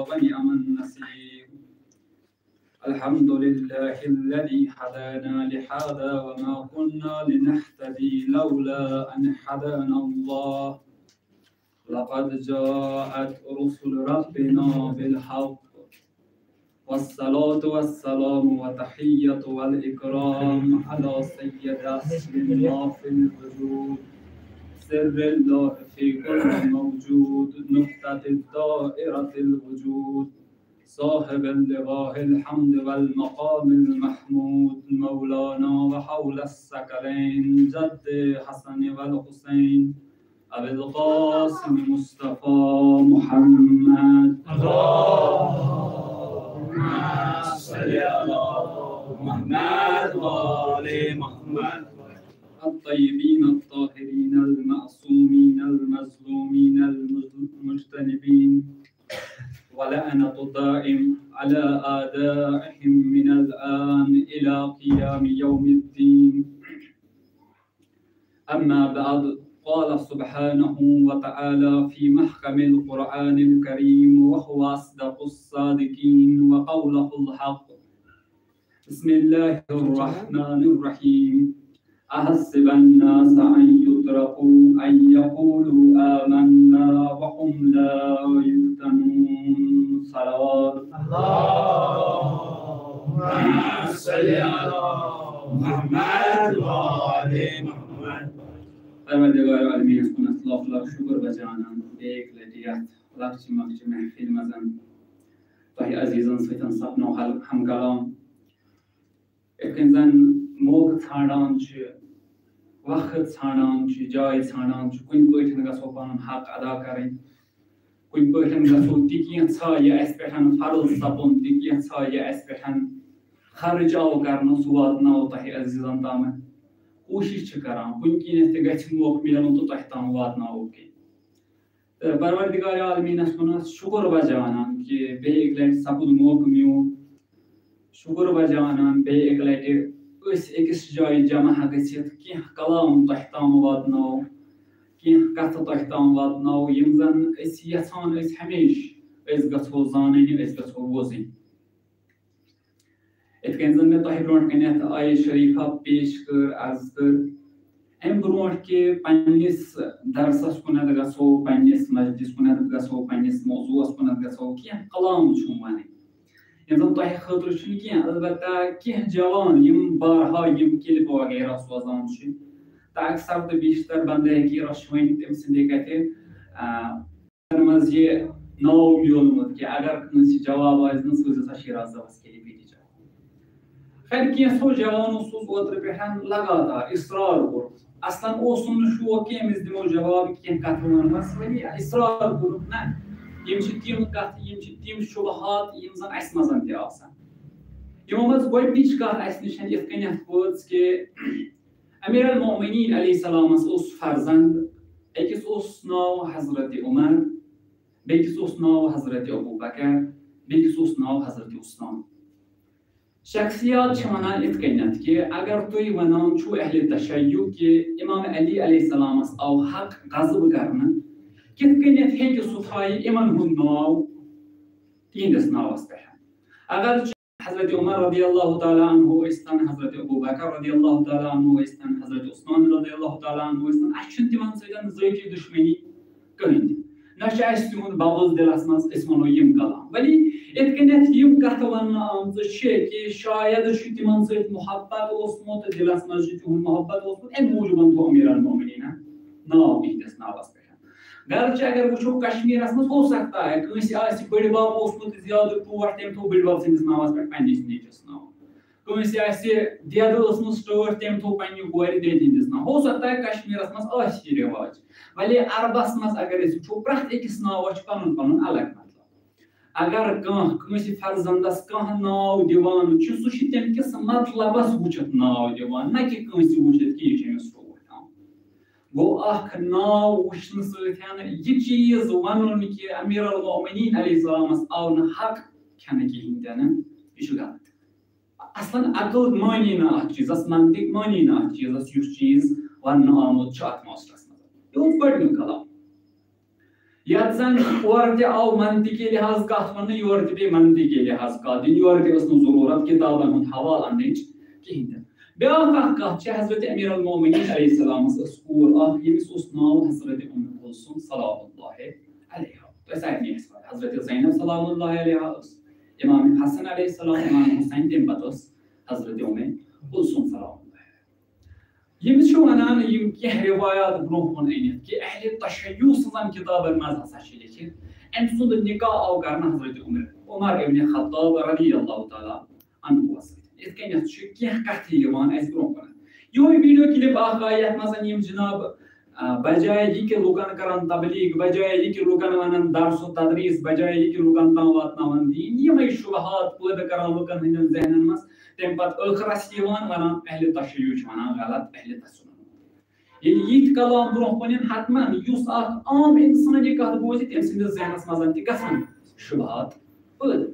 ونعم النصير. الحمد لله الذي هدانا لهذا وما كنا لنهتدي لولا أن هدانا الله. لقد جاءت رسل ربنا بالحق والصلاة والسلام وتحية والإكرام على سيد أسرنا في الوجود سر الله في كل موجود نقطة الدائرة الوجود صاحب اللواء الحمد والمقام المحمود مولانا وحول الثقلين جد حسن والحسين أبي القاسم مصطفى محمد. اللهم صل على محمد وآل محمد الطيبين الطاهرين المعصومين المظلومين المجتنبين ولعنة الدائم على أعدائهم من الآن إلى قيام يوم الدين. أما بعد قال سبحانه وتعالى في محكم القرآن الكريم وهو أصدق الصادقين وقوله الحق. بسم الله الرحمن الرحيم. أحسب الناس أن يتركوا أن يقولوا آمنا وهم لا يفتنون. صلوات اللهم صل على محمد وآل محمد. پروردگار عالمین سبحانه الله شکر بجانان ایک لٹیات لکچ مکچ محفل مزن تۄہہِ عزیٖزن سۭتۍ سپنو ہم کلام یِتھ کٔنۍ زن موقعہٕ ژھانڈان چھِ وقت ژھانڈان چھِ جاے ژھانڈان چھِ کُنہِ پٲٹھۍ گژھو پنُن حق ادا کرٕنۍ کُنہِ پٲٹھۍ گژھو تہِ کینٛژھا یہِ اَسہِ پٮ۪ٹھ فرض سپُن تہِ کینٛژھا یہِ اَسہِ پٮ۪ٹھ خرٕچ آو کرنہٕ سُہ واتناوو تۄہہِ عزیٖزن تامتھ کوٗشِش چھِ کران کُنہِ کِنٮ۪تھ تہِ گژھِ موقعہٕ میلُن تہٕ تۄہہِ تام واتناوو کینٛہہ تہٕ پروردگار عالمیٖنس کُن شُکر بجانان کہِ بیٚیہِ اَکہِ لٹہِ سپُد موقعہٕ میون شُکر بجانان بیٚیہِ اَکہِ لٹہِ أسۍ أکِس جایہِ جمع گٔژھِتھ کینٛہہ کلام تۄہہِ تام واتناوو کینٛہہ کتھٕ تۄہہِ تام واتناوو یِم زن أسۍ یژھان ٲسۍ ہمیشہِ أسۍ گژھو زانٕنۍ أسۍ گژھو بوزٕنۍ. یِتھ کٔنۍ زن مےٚ تۄہہِ برونٛٹھ کَنٮ۪تھ آیہِ شریٖفا پیش کٔر عرض کٔر اَمہِ برونٛٹھ کہِ پننِس درسس کُنتھ گژھو پننِس مسجدس کُنتھ گژھو پننِس موضوٗعس کُنتھ گژھو کینٛہہ کلام چھُم وَنٕنۍ یِم زن تۄہہِ خٲطرٕ چھُنہٕ کینٛہہ البتہ کینٛہہ جوان یِم بارہا یِم کلپ وغیرہ سوزان چھِ تہٕ اکثر تہٕ بیشتر بندے رۄشوٕنۍ تٔمۍ سٕنٛدِ کتھِ منٛز یہِ ناو میوٗلمُت کہِ اگر کٲنٛسہِ جواب آسہِ نہٕ سوٗزِو سا شیراز صٲبس کیٚلہِ خیر کینٛژھو جوانو سوٗز اوترٕ پٮ۪ٹھ لگاتار اصرار کوٚر اصلن اوسُم نہٕ شوق کینٛہہ أمِس دِمو جواب کینٛہہ کتھٕ ونمس وۄنۍ اصرار کوٚرُکھ نہ یِم چھِ تِم کتھٕ یِم چھِ تِم شُبہات یِم زن اسہِ منٛز تہِ آسان یِمو منٛز گۄڈنِچ کتھ اسہِ نِش یِتھ کٔنٮ۪تھ وٲژ کہِ امیر المومنیٖن علیہ السلامس اوس فرزند أکِس اوس ناو حضرت عمر بیٚکِس اوس ناو حضرت ابوبکر بیٚکِس اوس ناو حضرت عثمان. شخصیات چھِ ونان یِتھ کٔنٮ۪تھ کہِ اگر تُہۍ ونان چھُو اہلِ تشیع کہِ امام علی علیہ السلامس آو حق غضب کرنہٕ کِتھ کٔنٮ۪تھ ہیٚکہِ سُہ تھایہِ یِمن ہُنٛد ناو تِہنٛدِس ناوس پٮ۪ٹھ اگر حضرت عمر رضی اللہ تعالیٰ عنہ ٲسۍتن حضرت ابوبکر رضی اللہ تعالیٰ عنہ ٲسۍتن حضرت عثمان رضی اللہ تعالیٰ عنہ ٲسۍتن اسہِ چھُنہٕ تِمن سۭتۍ ذٲتی دُشمنی کٕہٕنۍ تہِ نہ چھُ اسہِ تِہُنٛد بغض دِلس منٛز أسۍ ونو یِم کلام ولی یِتھ کٔنٮ۪تھ یِم کتھٕ وننہٕ آمژٕ چھِ کہِ شاید چھُ تِمن سۭتۍ محبت اوسمُت دِلس منٛز چھُ تِہُنٛد محبت اوسمُت امہِ موٗجوٗب تھوٚو امیر المومنیٖنن ناو یِہنٛدِس ناوس پٮ۪ٹھ گرچہِ اگر وٕچھو کشمیٖرس منٛز ہو سکتا ہے کٲنٛسہِ آسہِ بٔڑِ بب اوسمُت زیادٕ ٹوٹھ تٔمۍ تھوٚو بٔڑِ بب سٕنٛدِس ناوس پٮ۪ٹھ پننِس نیٚچوِس ناو کٲنٛسہِ آسہِ دٮ۪د ٲسمٕژ ٹٲٹھ تٔمۍ تھوٚو پننہِ کورِ دٮ۪دِ ہٕنٛدِس ناو ہو سکتا ہے کشمیٖرس منٛز آسہِ یہِ رِواج ولی عربس منٛز اگر أسۍ وٕچھو پرٛٮ۪تھ أکِس ناوس چھُ پنُن پنُن الگ مطلب اگر کانٛہہ کٲنٛسہِ فرزندس کانٛہہ ناو دِوان چھُ سُہ چھُ تمہِ کِس مطلبس وٕچھِتھ ناو دِوان نہ کہِ کٲنٛسہِ وٕچھِتھ کہِ یہِ چھُ أمِس ٹوٹھ گوٚو اکھ ناو وٕچھنہٕ سۭتۍ یہِ چیٖز ونُن کہِ امیر المومنیٖن علیہ السلامس آو نہٕ حق کھٮ۪نہٕ کِہینۍ تہِ نہٕ یہِ چھُ غلط اصلن عقل مانی نہٕ اتھ چیٖزس منطق مانی نہٕ اتھ چیٖزس یُس چیٖز وننہٕ آمُت چھُ اتھ معاشرس منٛز یہِ اوس گۄڈنیُک کلام یتھ زن اور تہِ آو منطقی لحاظ کتھ وننہٕ یورٕ تہِ پیٚیہِ منطقی لحاظ کتھ دِنۍ یورٕ تہِ ٲس نہٕ ضروٗرت کتابن ہُنٛد حوالہٕ اننٕچ کِہینۍ تہِ بیٛاکھ اکھ کتھ چھِ حضرت امیر المومنین علیہ السلامس ٲس کوٗر اکھ ییٚمِس اوس ناو حضرت ام کلثوم سلام اللہ علیہا تۄہہِ سارنٕے آسہِ پتہ حضرت زینب سلام اللہ علیہا ٲس امام حسن علیہ السلام امام حسین تمہِ پتہٕ ٲس حضرت ام کلثوم سلام اللہ ییٚمِس چھُ ونان یِم کینٛہہ روایات برونٛہہ کُن أنِتھ کہِ اہلِ تشیع سٕنٛزن کِتابن منٛز ہسا چھِ لیکھِتھ أمۍ سُنٛد نکاح آو کرنہٕ حضرت عمر ابن خطاب رضی اللہ تعالیٰ عنہُوس سۭتۍ یِتھ کٔنٮ۪تھ چھِ کینٛہہ کتھٕ یِوان اَسہِ برونٛہہ کُن یِہوے ویڈیو کلپ اکھ آیہِ یتھ منٛز یِم جناب بجاے یہِ کہِ لُکن کرن تبلیغ بجاے یہِ کہِ لُکن ونن درس و تدریٖس بجاے یہِ کہِ لُکن تام واتناون دیٖن یِمے شُبہات پٲدٕ کران لُکن ہٕنٛدٮ۪ن ذہنن منٛز تمہِ پتہٕ ٲخرس یِوان ونان اہلِ تشیع چھِ ونان غلط اہلِ تسنن ییٚلہِ یِتھۍ کلام برونٛہہ کُن یِن حتمن یُس اکھ عام انسان یہِ کتھ بوزِ تٔمۍ سٕنٛدِس ذہنس منٛز تہِ گژھن شُبہات پٲدٕ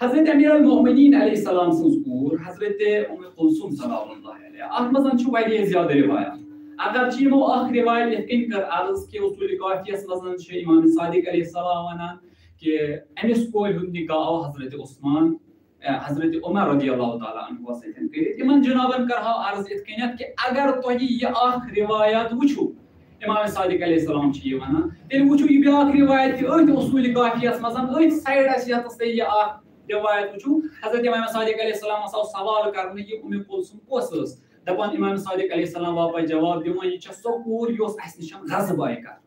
حضرت امیر المومنین علیہ السلام سٕنٛز کوٗر حضرت ام کلثوم سلام اللہ علیہا اتھ منٛز چھُ واریاہ زیادٕ روایات اگرچہِ یِمو اکھ روایت یِتھ کٔنۍ کٔر عرض کہِ اصوٗلِ کافیَس منٛز چھِ امام صادق علیہ السلام ونان کہِ أمِس کورِ ہُنٛد نکاح آو حضرت عثمان حضرت عمر رضی اللہ تعالیٰ عنہُوس سۭتۍ کٔرِتھ یِمن جنابن کرہاو عرض یِتھ کٔنٮ۪تھ کہِ اگر تۄہہِ یہِ اکھ روایات وٕچھِو امام صادق علیہ السلام چھِ یہِ ونان تیٚلہِ وٕچھِو یہِ بیٛاکھ روایت تہِ أتھۍ اصوٗلِ کافیَس منٛز أتھۍ سایڈس یتس تُہۍ یہِ اکھ روایت وٕچھِو حضرت امام صادق علیہ السلامس آو سوال کرنہٕ یہِ ام کلثوم کۄس ٲس دپان امام صادق علیہ السلام واپس جواب دِوان یہِ چھےٚ سۄ کوٗر یۄس اسہِ نِش غصب آیہِ کرنہٕ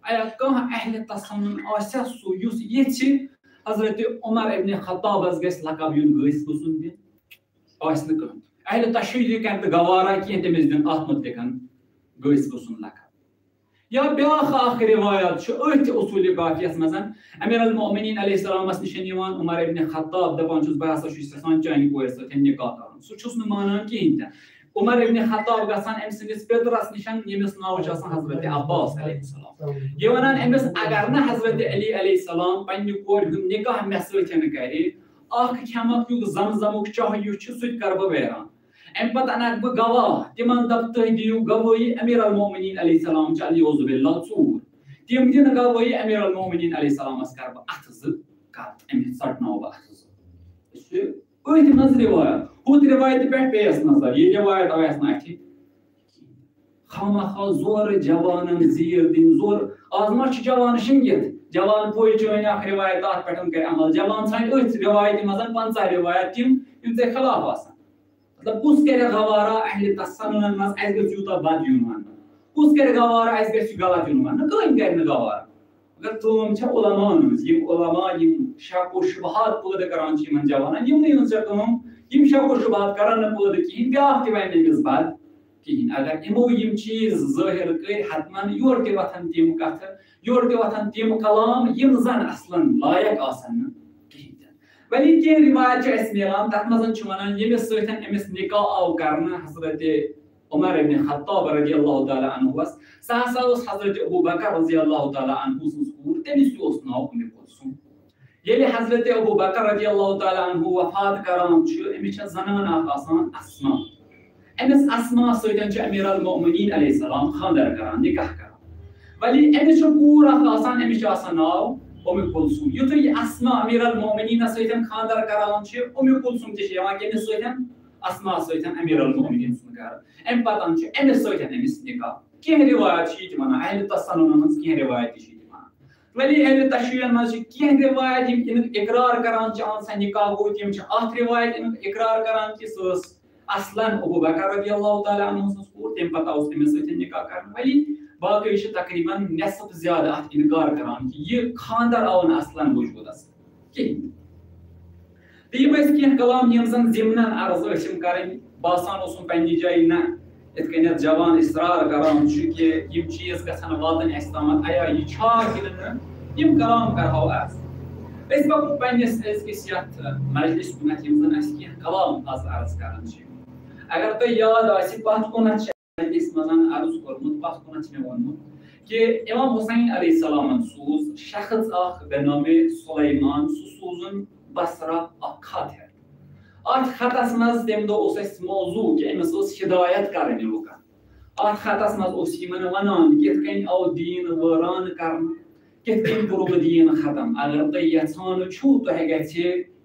ایا کانٛہہ اہلِ تسنن آسیا سُہ یُس یژھِ حضرت عمر ابن خطابس گژھِ لقب یُن گٲسۍ گوٚژھُن دِنہٕ آسہِ نہٕ کٕہٕنۍ اہلِ تشیع کرِ نہٕ گوارا کینٛہہ تٔمِس دِنۍ اتھ مُتعلِق گٲسۍ گوٚژھُن لقب یا بیٛاکھ اکھ روایات چھُ أتھۍ اصوٗلِ کافیَس منٛز امیر المومنین علیہ السلامس نِش یِوان عمر ابن خطاب دپان چھُس بہٕ ہسا چھُس یژھان چانہِ کورِ سۭتۍ نکاح کرُن سُہ چھُس نہٕ مانان کِہینۍ تہِ عمر ابن خطاب گژھان أمۍ سٕنٛدِس پیترس نِش ییٚمِس ناو چھُ آسان حضرت عباس علیہ السلام یہِ ونان أمِس اگر نہٕ حضرت علی علیہ السلام پننہِ کورِ ہُنٛد نکاح مےٚ سۭتۍ کرِ اکھ کھٮ۪مکھ یُتھ زمزمُک چاہ یُس چھُ سُہ تہِ کرٕ بہٕ ویران امہِ پتہٕ انکھ بہٕ گواہ تِمن دپ تُہۍ دِیِو گوٲیی امیر المومنین علیہ السلام چھِ الیعوذ باللہ ژوٗر تِم دِنہٕ گوٲیی امیر المومنین علیہ السلامس کرٕ بہٕ اتھٕ زٕ کتھ أمِس ژٹناو بہٕ اتھٕ زٕ یہِ چھُ أتھۍ منٛز روایت ہُتھ روایتہِ پٮ۪ٹھ پیٚیہِ اَسہِ نظر یہِ روایت آیہِ اَسہِ نہٕ اَتھِ خامخا زورٕ جوانن زیٖر دِنۍ زورٕ آز ما چھِ جوان شٔنگِتھ جوان پوٚے چٲنۍ اکھ روایت تتھ پٮ۪ٹھ کرِ عمل جوان ژھانڈِ أتھۍ روایتہِ منٛز 50 روایت تِم یِم ژےٚ خلاف آسن مطلب کُس کرِ گوارا اہلِ تسنُنن منٛز اَسہِ گژھِ یوٗتاہ بد یُن وننہٕ کُس کرِ گوارا اَسہِ گژھِ یہِ غلط یُن وننہٕ کٕہٕنۍ کرِ نہٕ گوارا مگر کٲم چھےٚ عُلماہن ہٕنٛز یِم عُلما یِم شک و شُبہات پٲدٕ کران چھِ یِمن جوانن یِمنٕے ہٕنٛز چھےٚ کٲم یِم شک و شُبہات کرن نہٕ پٲدٕ کِہینۍ بیٛاکھ تہِ وَنہِ أمِس بد کِہینۍ اگر یِمو یِم چیٖز ظٲہِر کٔرۍ حتمن یورٕ تہِ وۄتھن تِم کتھٕ یورٕ تہِ وۄتھن تِم کلام یِم زن اصلن لایق آسن نہٕ کِہینۍ تہِ وۄنۍ کینٛہہ روایت چھِ اَسہِ میلان تتھ منٛز چھُ ونان ییٚمِس سۭتۍ أمِس نکاح آو کرنہٕ حضرت عمر ابن خطاب رضی اللہ تعالیٰ عنہُوس سۄ ہسا اوس حضرت ابو بکر رضی اللہ تعالیٰ عنہُ سٕنٛز کوٗر تٔمِس تہِ اوس ناو ام کلثوم ییٚلہِ حضرت ابو بکر رضی اللہ تعالیٰ عنہُ وفات کران چھُ أمِس چھےٚ زنان اکھ آسان اسما أمِس اسما سۭتۍ چھُ امیر المومنین علیہ السلام خانٛدر کران نکاح کران وۄنۍ أمِس چھُ کوٗر اکھ آسان أمِس چھُ آسان ناو ام کلثوم یُتھُے یہِ اسما امیر المومنینس سۭتۍ خانٛدر کران چھِ ام کلثوم تہِ چھِ یِوان کٔمِس سۭتۍ اسما سۭتۍ امیر المومنین سُنٛد گرٕ امہِ پتہٕ چھُ أمِس سۭتۍ أمِس نکاح کینٛہہ روایت چھِ یہِ تہِ ونان اہلِ تسنُنن منٛز کینٛہہ روایت تہِ چھِ یہِ تہِ ونان ولی اہلِ تشیعن منٛز چھِ کینٛہہ روایت یِم امیُک اقرار کران چھِ اہن سا نکاح گوٚو تِم چھِ اکھ روایت امیُک اقرار کران کہِ سۄ ٲس اصلن ابو بکر رضی اللہ تعالیٰ عنہ سٕنٛز کوٗر تمہِ پتہٕ آوُس تٔمِس سۭتۍ نکاح کرنہٕ ولی باقٕے چھِ تقریٖبن نٮ۪صف زیادٕ اتھ انکار کران کہِ یہِ خانٛدر آو نہٕ اصلن وجوٗدس کِہینۍ تہٕ یِم ٲسۍ کینٛہہ کلام یِم زن ضمنن عرض ٲسِم کرٕنۍ باسان اوسُم پننہِ جایہِ نہ یِتھ کٔنٮ۪تھ جوان اصرار کران چھُ کہِ یِم چیٖز گژھن واتٕنۍ اَسہِ تامتھ ایا یہِ چھا کِنہٕ نہٕ یِم کلام کرہاو عرض أسۍ پکو پننِس أزکِس یتھ مجلس کُنتھ یِم زن اَسہِ کینٛہہ کلام آز عرض کران چھِ اگر تۄہہِ یاد آسہِ پتھ کُنتھ چھِ مجلس منٛز عرض کوٚرمُت پتھ کُنتھ چھِ مےٚ ووٚنمُت کہِ امام حسین علیہ السلامن سوٗز شخص اکھ بے نامے سُلیمان سُہ سوٗزُن بصرا اکھ خط ہٮ۪تھ اتھ خطس منٛز تمہِ دۄہ اوس اَسہِ موضوٗع کہِ أمِس ٲس ہدایت کرٕنۍ لُکن اتھ خطس منٛز اوس یِمن ونان کِتھ کٔنۍ آو دیٖن وٲران کرنہٕ کِتھ کٔنۍ کوٚروٕ دیٖن ختم اگر تُہۍ یژھان چھُو تۄہہِ گژھِ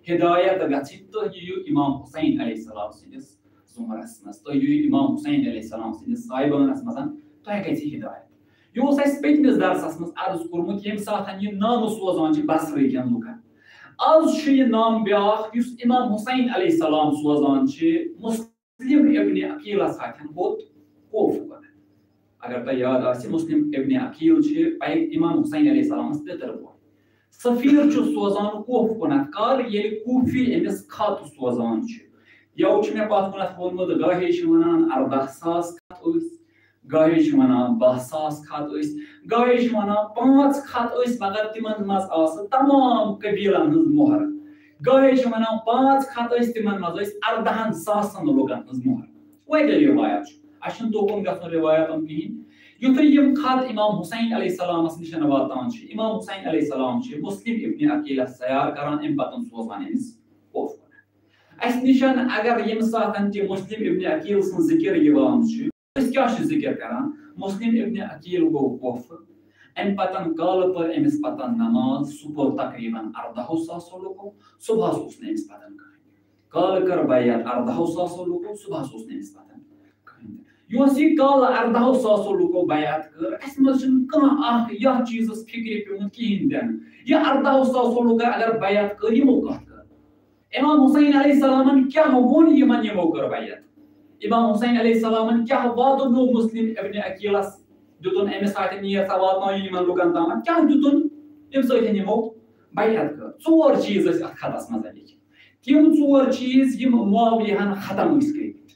ہدایت گژھٕنۍ تُہۍ یِیِو اِمام حُسین علیہ السلام سٕنٛدِس زُمرس منٛز تُہۍ یِیِو اِمام حُسین علیہ السلام سٕنٛدِس سایبانس منٛز تۄہہِ گژھِ ہدایت یہِ اوس اَسہِ پٔتمِس درسس منٛز عرض کوٚرمُت ییٚمہِ ساتہٕ یہِ نامہٕ سوزان چھِ بصرٕکٮ۪ن لُکن آز چھُ یہِ نام بیٛاکھ یُس اِمام حُسین علیہ السلام سوزان چھِ مسلم ابن عقیلس اتھٮ۪ن ہوٚت کوفہٕ کُن اگر تۄہہِ یاد آسہِ مسلم ابن عقیل چھِ اِمام حُسین علیہ السلامس پِتٕر بوے سفیر چھُ سوزان کوفہٕ کُنتھ کر ییٚلہِ کوفی أمِس خط سوزان چھُ یَوٕ چھُ مےٚ پتھ کُنتھ ووٚنمُت گاہے چھِ ونان 14,000 خط ٲسۍ گاہے چھِ ونان 12,000 خط ٲسۍ گاہے چھِ ونان 5 خط ٲسۍ مگر تِمن منٛز آسہٕ تمام قبیٖلن ہٕنٛز مۄہر گاہے چھِ ونان 5 خط ٲسۍ تِمن منٛز ٲسۍ 14,000 لُکن ہٕنٛز مۄہر واریاہ رِوایت چھُ اَسہِ چھُنہٕ توکُن گژھُن رِوایتن کِہینۍ یُتھُے یِم خط اِمام حُسین علیہ السلامس نِش واتان چھِ اِمام حُسین علیہ السلام چھِ مسلم ابن عقیلس سیار کران اَمہِ پتہٕ سوزان أمِس کوفہٕ کُن اَسہِ نِش اگر ییٚمہِ ساتہٕ تہِ مسلم ابن عقیل سٕنٛز ذِکر یِوان چھُ أسۍ کیٛاہ چھِ ذِکر کران مسلم ابن عقیل گوٚو کوفہٕ اَمہِ پتہٕ کالہٕ پٔر أمِس پتہٕ نماز سُہ پوٚر تقریٖبن 14,000 لُکو صُبحس اوس نہٕ أمِس پتہٕ کٕہٕنۍ کالہٕ کٔر بیعت 14,000 لُکو صُبحس اوس نہٕ أمِس پتہٕ کٕہٕنۍ یۄس یہِ کالہٕ 14,000 لُکو بیعت کٔر اَسہِ منٛز چھُنہٕ کانٛہہ اکھ یتھ چیٖزس فِکرِ پیوٚمُت کِہینۍ تہِ نہٕ یہِ 14,000 لُکو اگر بیعت کٔر یِمو کتھ کٔر اِمام حُسین علیہ السلامن کیٛاہ ووٚن یِمن یِمو کٔر بیعت اِمام حُسین علیہ السلامن کیٛاہ واتنوو مسلم ابن عقیلس دیُتُن أمِس سۭتۍ نیر سا واتنٲیِو یِمن لُکن تامتھ کیٛاہ دیُتُن ییٚمہِ سۭتۍ یِمو بیعت کٔر 4 چیٖز ٲسۍ اتھ خطس منٛز لیکھِتھ تِم 4 چیٖز یِم معاویہن ختم ٲسۍ کٔرمٕتۍ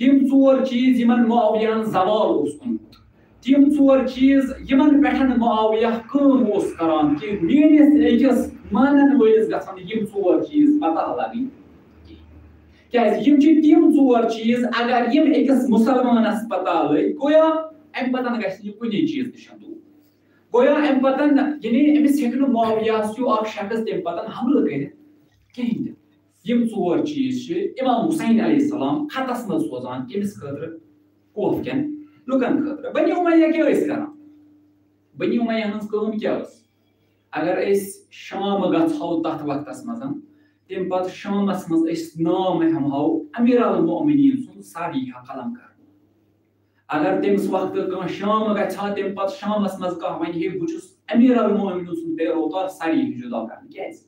تِم 4 چیٖز یِمن معاویہن زوال اوس کوٚرمُت تِم 4 چیٖز یِمن پٮ۪ٹھ معاویہ کٲم اوس کران کہِ میٲنِس أکِس مانن وٲلِس گژھن یِم 4 چیٖز پتہ لگٕنۍ کیٛازِ یِم چھِ تِم 4 چیٖز اگر یِم أکِس مُسلمانس پتہ لٔگۍ گویا اَمہِ پتہٕ گژھِ یہِ کُنی چیٖز نِش دوٗر گویا اَمہِ پتہٕ یعنی أمِس ہیٚکہِ نہٕ معاویہس ہیوٗ اکھ شخص تَمہِ پتہٕ حملہٕ کٔرِتھ کِہینۍ تہِ یِم 4 چیٖز چھِ اِمام حُسین علیہ السلام خطس منٛز سوزان کٔمِس خٲطرٕ کوفہٕ کٮ۪ن لُکن خٲطرٕ بنی اُمیہ کیٛاہ ٲسۍ کران بنی اُمیہ ہٕنٛز کٲم کیٛاہ ٲس اگر أسۍ شام گژھہو تتھ وقتس منٛز تمہِ پتہٕ شامس منٛز أسۍ نام ہٮ۪مہو امیر المومنیٖن سُنٛد سر ییٖہا قلم کرنہٕ اگر تٔمِس وقتہٕ کانٛہہ شام گژھِ ہا تمہِ پتہٕ شامس منٛز کانٛہہ ونہِ ہے بہٕ چھُس امیر المومنیٖن سُنٛد پیروکار سر ییٖہا جُدا کرنہٕ کیٛازِ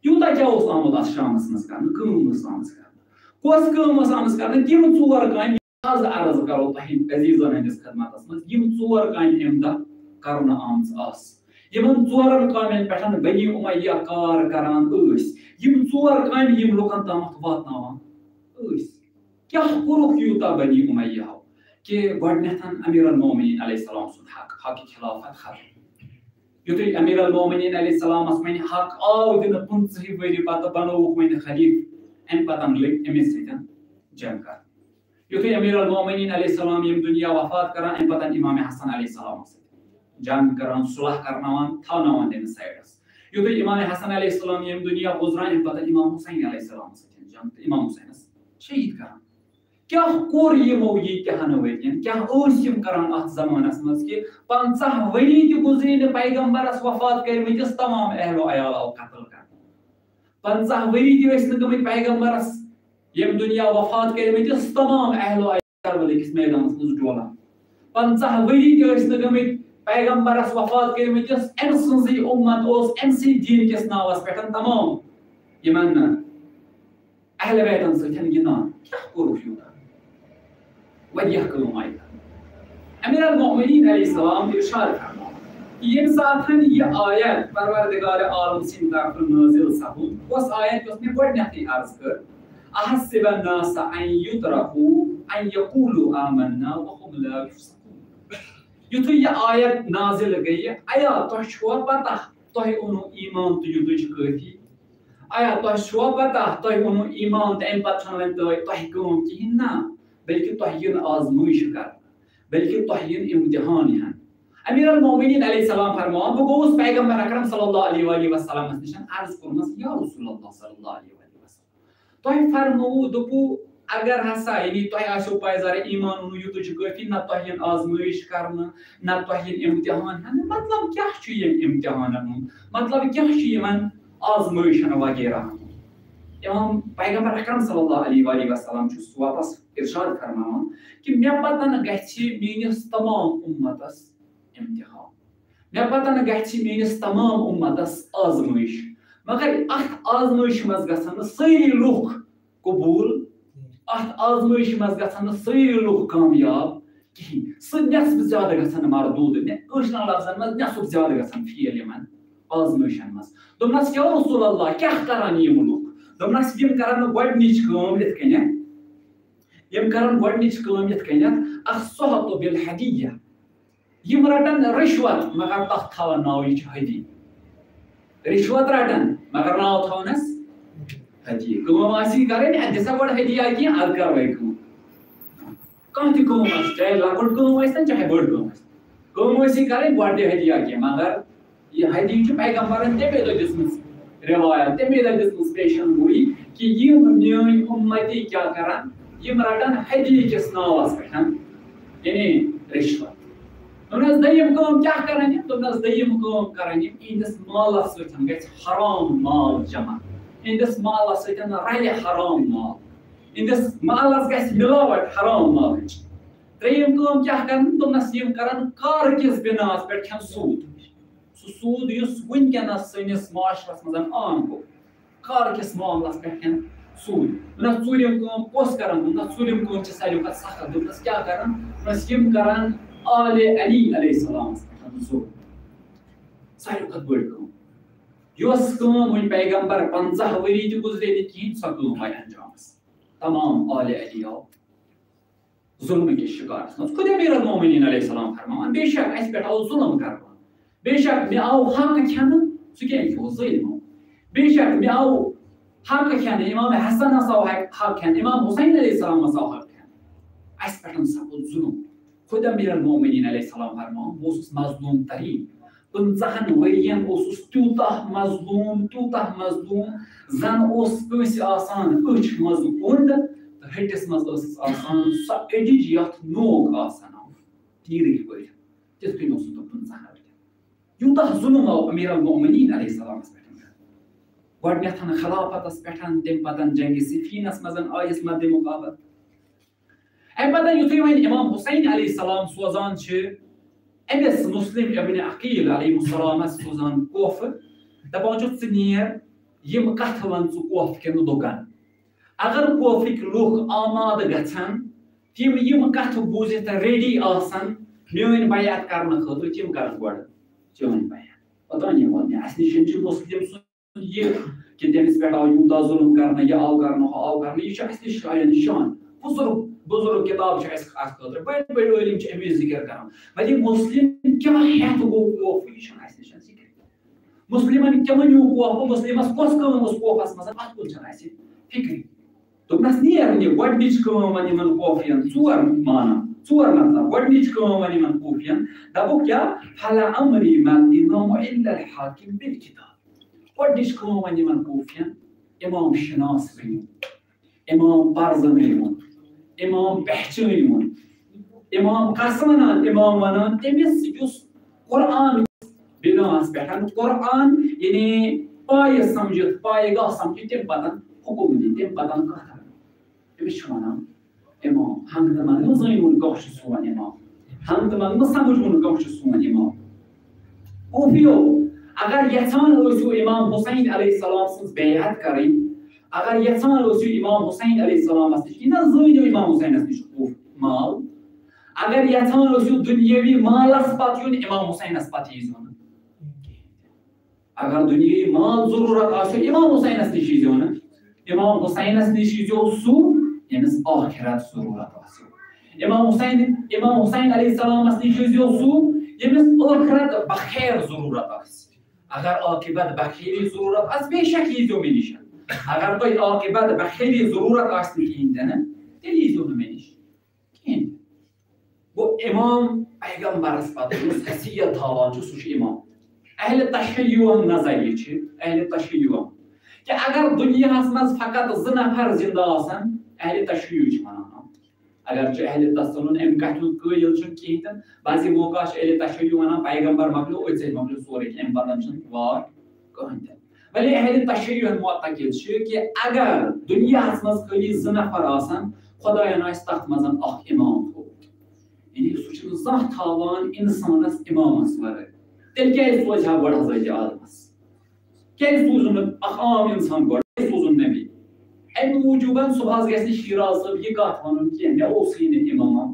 یوٗتاہ کیٛاہ اوس آمُت اتھ شامس منٛز کرنہٕ کٲم ٲس آمٕژ کرنہٕ کۄس کٲم ٲس آمٕژ کرنہٕ تِم 4 کامہِ آز عرض کرو تۄہہِ عزیٖزن ہٕنٛدِس خدمتس منٛز یِم 4 کامہِ امہِ دۄہ کرنہٕ آمژٕ آسہٕ یِمن 4 کامٮ۪ن پٮ۪ٹھ بنی اُمیہ کار کران ٲسۍ یِم 4 کامہِ یِم لُکن تامتھ واتناوان ٲسۍ کیٛاہ کوٚرُکھ یوٗتاہ بنی اُمیہو کہِ گۄڈٕنیتھ امیر المومنیٖن علیہ السلام سُنٛد حقہِ خلافت ختم یُتھُے امیر المومنیٖن علیہ السلامس وۄنۍ حق آو دِنہٕ 15 ؤری پتہٕ بنووُکھ وۄنۍ خلیٖفہٕ اَمہِ پتہٕ لٔگۍ أمِس سۭتۍ جنگ کرنہِ یُتھُے امیر المومنیٖن علیہ السلام ییٚمہِ دُنیا وفات کران اَمہِ پتہٕ امام حسن علیہ السلامس سۭتۍ جنگ کران صلح کرناوان تھاوناوان تٔمِس سایڈس یُتھُے امام حسن علیہ السلام ییٚمہِ دُنیا گُزران اَمہِ پتہٕ امام حُسین علیہ السلامس سۭتۍ جنگ تہٕ امام حُسینس شہیٖد کران کیٛاہ کوٚر یِمو ییٖتیاہن ؤرین کیٛاہ ٲسۍ یِم کران اتھ زمانس منٛز کہِ 50 ؤری تہِ گُزرے نہٕ پیغمبرس وفات کٔرمٕتِس تمام اہلو عیال آو قتل کرنہٕ 50 ؤری تہِ ٲسۍ نہٕ گٔمٕتۍ پیغمبرس ییٚمہِ دُنیا وفات کٔرمٕتِس تمام اہلو عیال کربلہٕ کِس میدانس منٛز ڈولان 50 ؤری تہِ ٲسۍ نہٕ گٔمٕتۍ پیغمبرس وفات کٔرمٕتِس أمۍ سٕنٛزٕے اُمت اوس أمۍ سٕے دیٖن کِس ناوس پٮ۪ٹھ تمام یِمن اہلِ بیتن سۭتۍ گِنٛدان کیٛاہ کوٚرُکھ یوٗتاہ واریاہ کٲم آیہِ کرنہٕ امیر المومنیٖن علیہ السلام ارشاد فرماوان ییٚمہِ ساتہٕ یہِ آیت پروردگارِ عالم سٕنٛدِ طرفہٕ نٲزِل سپُد کۄس آیت یۄس مےٚ گۄڈٕنیتھٕے عرض کٔر احسب الناس ان یترکوا ان یقولوا آمنا وهم لا یفتنون یُتھُے یہِ آیت نازِل گٔیہِ ایا تۄہہِ چھُوا پتہ تۄہہِ اوٚنوٕ ایٖمان تہٕ یُتُے چھُ کٲفی ایا تۄہہِ چھُوا پتہ تۄہہِ اوٚنوٕ ایٖمان تہٕ اَمہِ پتہٕ چھنہٕ وۄنۍ تۄہہِ کٲم کِہینۍ نہ بلکہِ تۄہہِ یِن آزمٲیش کرنہٕ بلکہِ تۄہہِ یِن امتحان یِہن امیر المومنیٖن علیہ السلام فرماوان بہٕ گوٚوُس پیغمبر اکرم صلی اللہ علیہ وآلہ وسلمس نِش عرض کوٚرمس یا رسول اللہ صلی اللہ علیہ وآلہ وسلم تۄہہِ فرمووُ دوٚپوٗ اگر ہسا یعنی تۄہہِ آسیو پاے ذرا ایمان اونو یوٗتاہ چھُ کٲفی نہ تۄہہِ یِن آزمٲیش کرنہٕ نہ تۄہہِ یِن امتحان ہٮ۪نہٕ مطلب کیٛاہ چھُ ییٚمہِ امتحانن ہُنٛد مطلب کیٛاہ چھُ یِمن آزمٲیشن وغیرہ امام پیغمبر اکرم صلی اللہ علیہ وسلم چھُ واپس ارشاد فرماوان کہِ مےٚ پتن گژھِ میٲنِس تمام اُمتس امتحان مےٚ پتن گژھِ میٲنِس تمام اُمتس آزمٲیش مگر اتھ آزمٲیشہِ منٛز گژھن نہٕ سٲری لُکھ قبوٗل اتھ آزمٲیشہِ منٛز گژھن نہٕ سٲری لُکھ کامیاب کِہیٖنۍ سُہ نٮ۪صف زیادٕ گژھن مردوٗد کٲشرٮ۪ن لفظن منٛز نٮ۪صف زیادٕ گژھن فیل یِمن آزمٲیشن منٛز دوٚپنس یا رسول اللہ کیٛاہ کران یِم لُکھ دوٚپنس یِم کرن نہٕ گۄڈنِچ کٲم یِتھ کٔنٮ۪تھ یِم کرن گۄڈنِچ کٲم یِتھ کٔنٮ۪تھ الصحة بالهدیہ یِم رٹن رشوت مگر تتھ تھاون ناو یہِ چھِ ہدی رشوت رٹن مگر ناو تھاونس ہدیہ کٲم آسی کرٕنۍ اَتہِ دِسا گۄڈٕ ہدیہ کینٛہہ اَدٕ کر وۄنۍ کٲم کانٛہہ تہِ کٲم آسہِ چاہے لۄکٕٹ کٲم ٲسۍتن چاہے بٔڑ کٲم ٲسۍ کٲم ٲسی کرٕنۍ گۄڈٕ دِ ہدیہ کینٛہہ مگر یہِ ہدیہ چھُ پیغمبرن تمے دۄہ دِژمٕژ روایت تمے دۄہ دِژمٕژ پیشن گویی کہِ یِم میٲنۍ اُمتی کیٛاہ کرن یِم رٹن ہدیہ کِس ناوس پٮ۪ٹھ یعنی رشوت دوٚپنس دوٚیِم کٲم کیٛاہ کرن یِم دوٚپنس دوٚیِم کٲم کرن یِم یِہنٛدِس مالس سۭتۍ گژھِ حرام مال جمع یِہنٛدِس مالس سۭتۍ رلہِ حرام مال یِہنٛدِس مالس گژھِ مِلاوٹ حرام مالٕچ ترٛیٚیِم کٲم کیٛاہ کرن دوٚپنس یِم کرن کار کِس بِناہس پٮ۪ٹھ کھٮ۪ن سوٗد سُہ سوٗد یُس وٕنکٮ۪نس سٲنِس معاشرس منٛز عام گوٚو کار کِس معاملس پٮ۪ٹھ کھٮ۪ن سوٗد دوٚپنس ژوٗرِم کٲم کۄس کرن دوٚپنس ژوٗرِم کٲم چھِ ساروی کھۄتہٕ سخت دوٚپنس کیٛاہ کرن دوٚپنس یِم کرن آلِ علی علیہ السلامس پٮ۪ٹھ ظُلم ساروی کھۄتہٕ بٔڑ کٲم یۄس کٲم وۄنۍ پیغمبر 50 ؤری تہِ گُزرے نہٕ کِہیٖنۍ سۄ کٲم آیہِ انجامس تمام آلِ علی آو ظُلمہٕ کِس شِکارس منٛز خُدا امیر المومنیٖن علیہ السلام فرماوان بے شک اسہِ پٮ۪ٹھ آو ظُلم کرنہٕ بے شک مےٚ آو حق کھٮ۪نہٕ سُہ کیٛازِ کھیوٚو ظٲلمو بے شک مےٚ آو حق کھٮ۪نہٕ امام حسنس آو حق کھٮ۪نہٕ امام حُسین علیہ السلامس آو حق کھٮ۪نہٕ اسہِ پٮ۪ٹھ سپُد ظُلم خُدا امیر المومنیٖن علیہ السلام فرماوان بہٕ اوسُس مظلوٗم تریٖن 50 ؤرین اوسُس تیوٗتاہ مظلوٗم زن اوس کٲنٛسہِ آسان أچھ منٛز کوٚنٛڈ تہٕ ۂٹِس منٛز ٲسٕس آسان سۄ أڈِج یتھ نوک آسان تیٖرٕکۍ پٲٹھۍ تِتھ کٔنۍ اوسُس بہٕ 50 ؤرین یوٗتاہ ظُلم آو امیر المومنیٖن علیہ السلامس پٮ۪ٹھ گۄڈٕنیتھ خلافتس پٮ۪ٹھ تمہِ پتہٕ جنگہِ صفیٖنس منٛز آیس مدِ مُقابل امہِ پتہٕ یُتھُے وۄنۍ امام حُسین علیہ السلام سوزان چھِ أمِس مُسلِم ابن عقیل علیہ السلامس سوزان کوفہٕ دپان چھُ ژٕ نیر یِم کتھٕ ون ژٕ کوفہٕ کٮ۪ن لُکن اگر کوفٕکۍ لُکھ آماد گژھن تِم یِم کتھٕ بوٗزِتھ ریڈی آسن میٲنۍ بیعت کرنہٕ خٲطرٕ تِم کرن گۄڈٕ چٲنۍ بیعت پتہ نِوان اسہِ نِش چھُ مُسلِم سُنٛد یہِ کہِ تٔمِس پٮ۪ٹھ آو یوٗتاہ ظُلم کرنہٕ یہِ آو کرنہٕ ہُہ آو کرنہٕ یہِ چھُ اسہِ نِش نِشان بُزرگ کِتاب چھِ اَسہِ اَتھ خٲطرٕ بٔڑۍ بٔڑۍ عٲلِم چھِ اَمِچ ذِکر کران وۄنۍ یہِ مُسلِم کیٛاہ ہٮ۪تھ گوٚو کوفہٕ یہِ چھُنہٕ اَسہِ نِش ذِکر مُسلِمن کیٛاہ نیوٗ کوفہٕ مُسلِمس کۄس کٲم ٲس کوفس منٛز اَتھ کُن چھنہٕ اَسہِ فِکرِ دوٚپنس نیر یہِ گۄڈنِچ کٲم ون یِمن کوفین ژور مانان ژور مطلب گۄڈنِچ کٲم ون یِمن کوفین دپُکھ کیٛاہ فلا امری مل امام الا الحاکم بالکتاب گۄڈنِچ کٲم ون یِمن کوفین امام شناس ؤنِو امام پرزنٲوُن امام پہچٲنِوُن امام کس ونان امام ونان تٔمِس یُس قرآن بِناہس پٮ۪ٹھ قرآن یعنی پایہِ سمجھِتھ پایہِ گاہ سمجھِتھ تمہِ پتہٕ حُکُم دِنۍ تمہِ پتہٕ کتھ کرٕنۍ تٔمِس چھِ ونان امام ہنٛگ تہٕ منٛگہٕ زٲنۍوُن کانٛہہ چھُ سون امام ہنٛگ تہٕ منٛگہٕ سمجھوُن کانٛہہ چھُ سون امام کوفِیو اگر یژھان ٲسِو امام حُسین علیہ السلام سٕنٛز بیعت کرٕنۍ اگر یژھان ٲسِو امام حُسین علیہ السلامس نِش نہ زٲنِو امام حُسینس نِش مال اگر یژھان ٲسِو دُنیٲوی مالس پتہٕ یُن امام حُسینس پتہٕ ییٖزیو نہٕ اگر دُنیٲوی مال ضروٗرت آسیو امام حُسینس نِش ییٖزیو نہٕ امام حُسینس نِش ییٖزیو سُہ ییٚمِس آخرت ضروٗرت آسیو امام حُسین علیہ السلامس نِش ییٖزیو سُہ ییٚمِس ٲخرت بخیر ضروٗرت آسہِ اگر عاقبت بخیری ضروٗرت آسہِ بے شک ییٖزیو مےٚ نِش اگر تۄہہِ عاقبت بخیری ضروٗرت آسہِ نہٕ کِہیٖنۍ تہِ نہٕ تیٚلہِ ییٖزیو نہٕ مےٚ نِش کِہیٖنۍ گوٚو امام پیغمبرس پتہٕ یُس حیثیت تھاوان چھُ سُہ چھُ امام اہلِ تشیعُن نظریہِ چھِ اہلِ تشیعُن کہِ اگر دُنیاہس منٛز فقط 2 نفر زندٕ آسن اہل تشیع ونان اگر اہل تسنن ام کتھ قٲیل چھُنہٕ کِہیٖنۍ تہِ بعضی موقع چھِ اہل تشیع ونان پیغمبر مۄکلیو أتھۍ سۭتۍ مۄکلیو سورُے امہِ بدل چھُنہٕ وار کٕہٕنۍ تہِ ولی اہل تشیع معتقد چھِ کہِ اگر دُنیاہس منٛز خٲلی 2 نفر آسن خۄدایَن آسہِ تتھ منٛز اکھ اِمام تھوٚومُت یعنی سُہ چھُنہٕ زانٛہہ تھاوان اِنسانس اِمامس ورٲے تیٚلہِ کیازِ سوزِ ہا گۄڈٕ حضرت آدمس کیازِ سوٗزُن نہٕ اکھ عام اِنسان گۄڈٕ کیازِ سوٗزُن نبی امہِ موٗجوٗبن صُبحس گژھِ نہٕ شیراز صٲب یہِ کتھ ونُن کینٛہہ مےٚ اوسُے نہٕ اِمام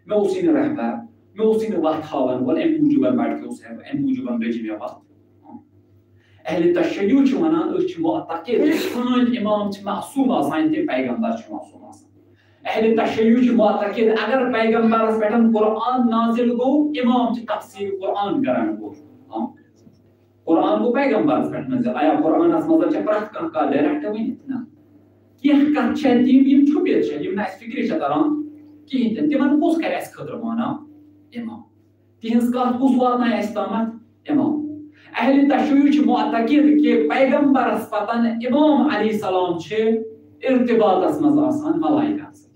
مےٚ اوسُے نہٕ رہبر مےٚ اوسُے نہٕ وتھ ہاوان وول امہِ موٗجوٗبن بٹکیوس امہِ موٗجوٗبن رٔچ مےٚ وتھ اہل تشیع چھِ ونان أسۍ چھِ معتقد سٲنۍ اِمام چھِ معصوٗم آسان تہِ پیغمبر چھِ معصوٗم آسان اہل تشیع چھِ معتقد اگر پیغمبرس پٮ۪ٹھ قرآن نازل گوٚو اِمام چھِ تفسیٖر قرآن کران قرآن گوٚو پیغمبرس پٮ۪ٹھ نازل آیا قرآنس منٛز چھےٚ پرٛٮ۪تھ کانٛہہ کتھ ڈایریکٹ ؤنِتھ نہ کینٛہہ کتھ چھےٚ تِم یِم چھُپِتھ چھےٚ یِم نہٕ اَسہِ فِکرِ چھےٚ تران کِہیٖنۍ تہِ تِمن کُس کرِ اَسہِ خٲطرٕ مانان اِمام تِہنٛز کتھ کُس واتنایہِ اَسہِ تامتھ اِمام اہل تشیع چھِ معتقد کہِ پیغمبرس پتن امام علیہ السلام چھِ ارتباطس منٛز آسان ملائکن سۭتۍ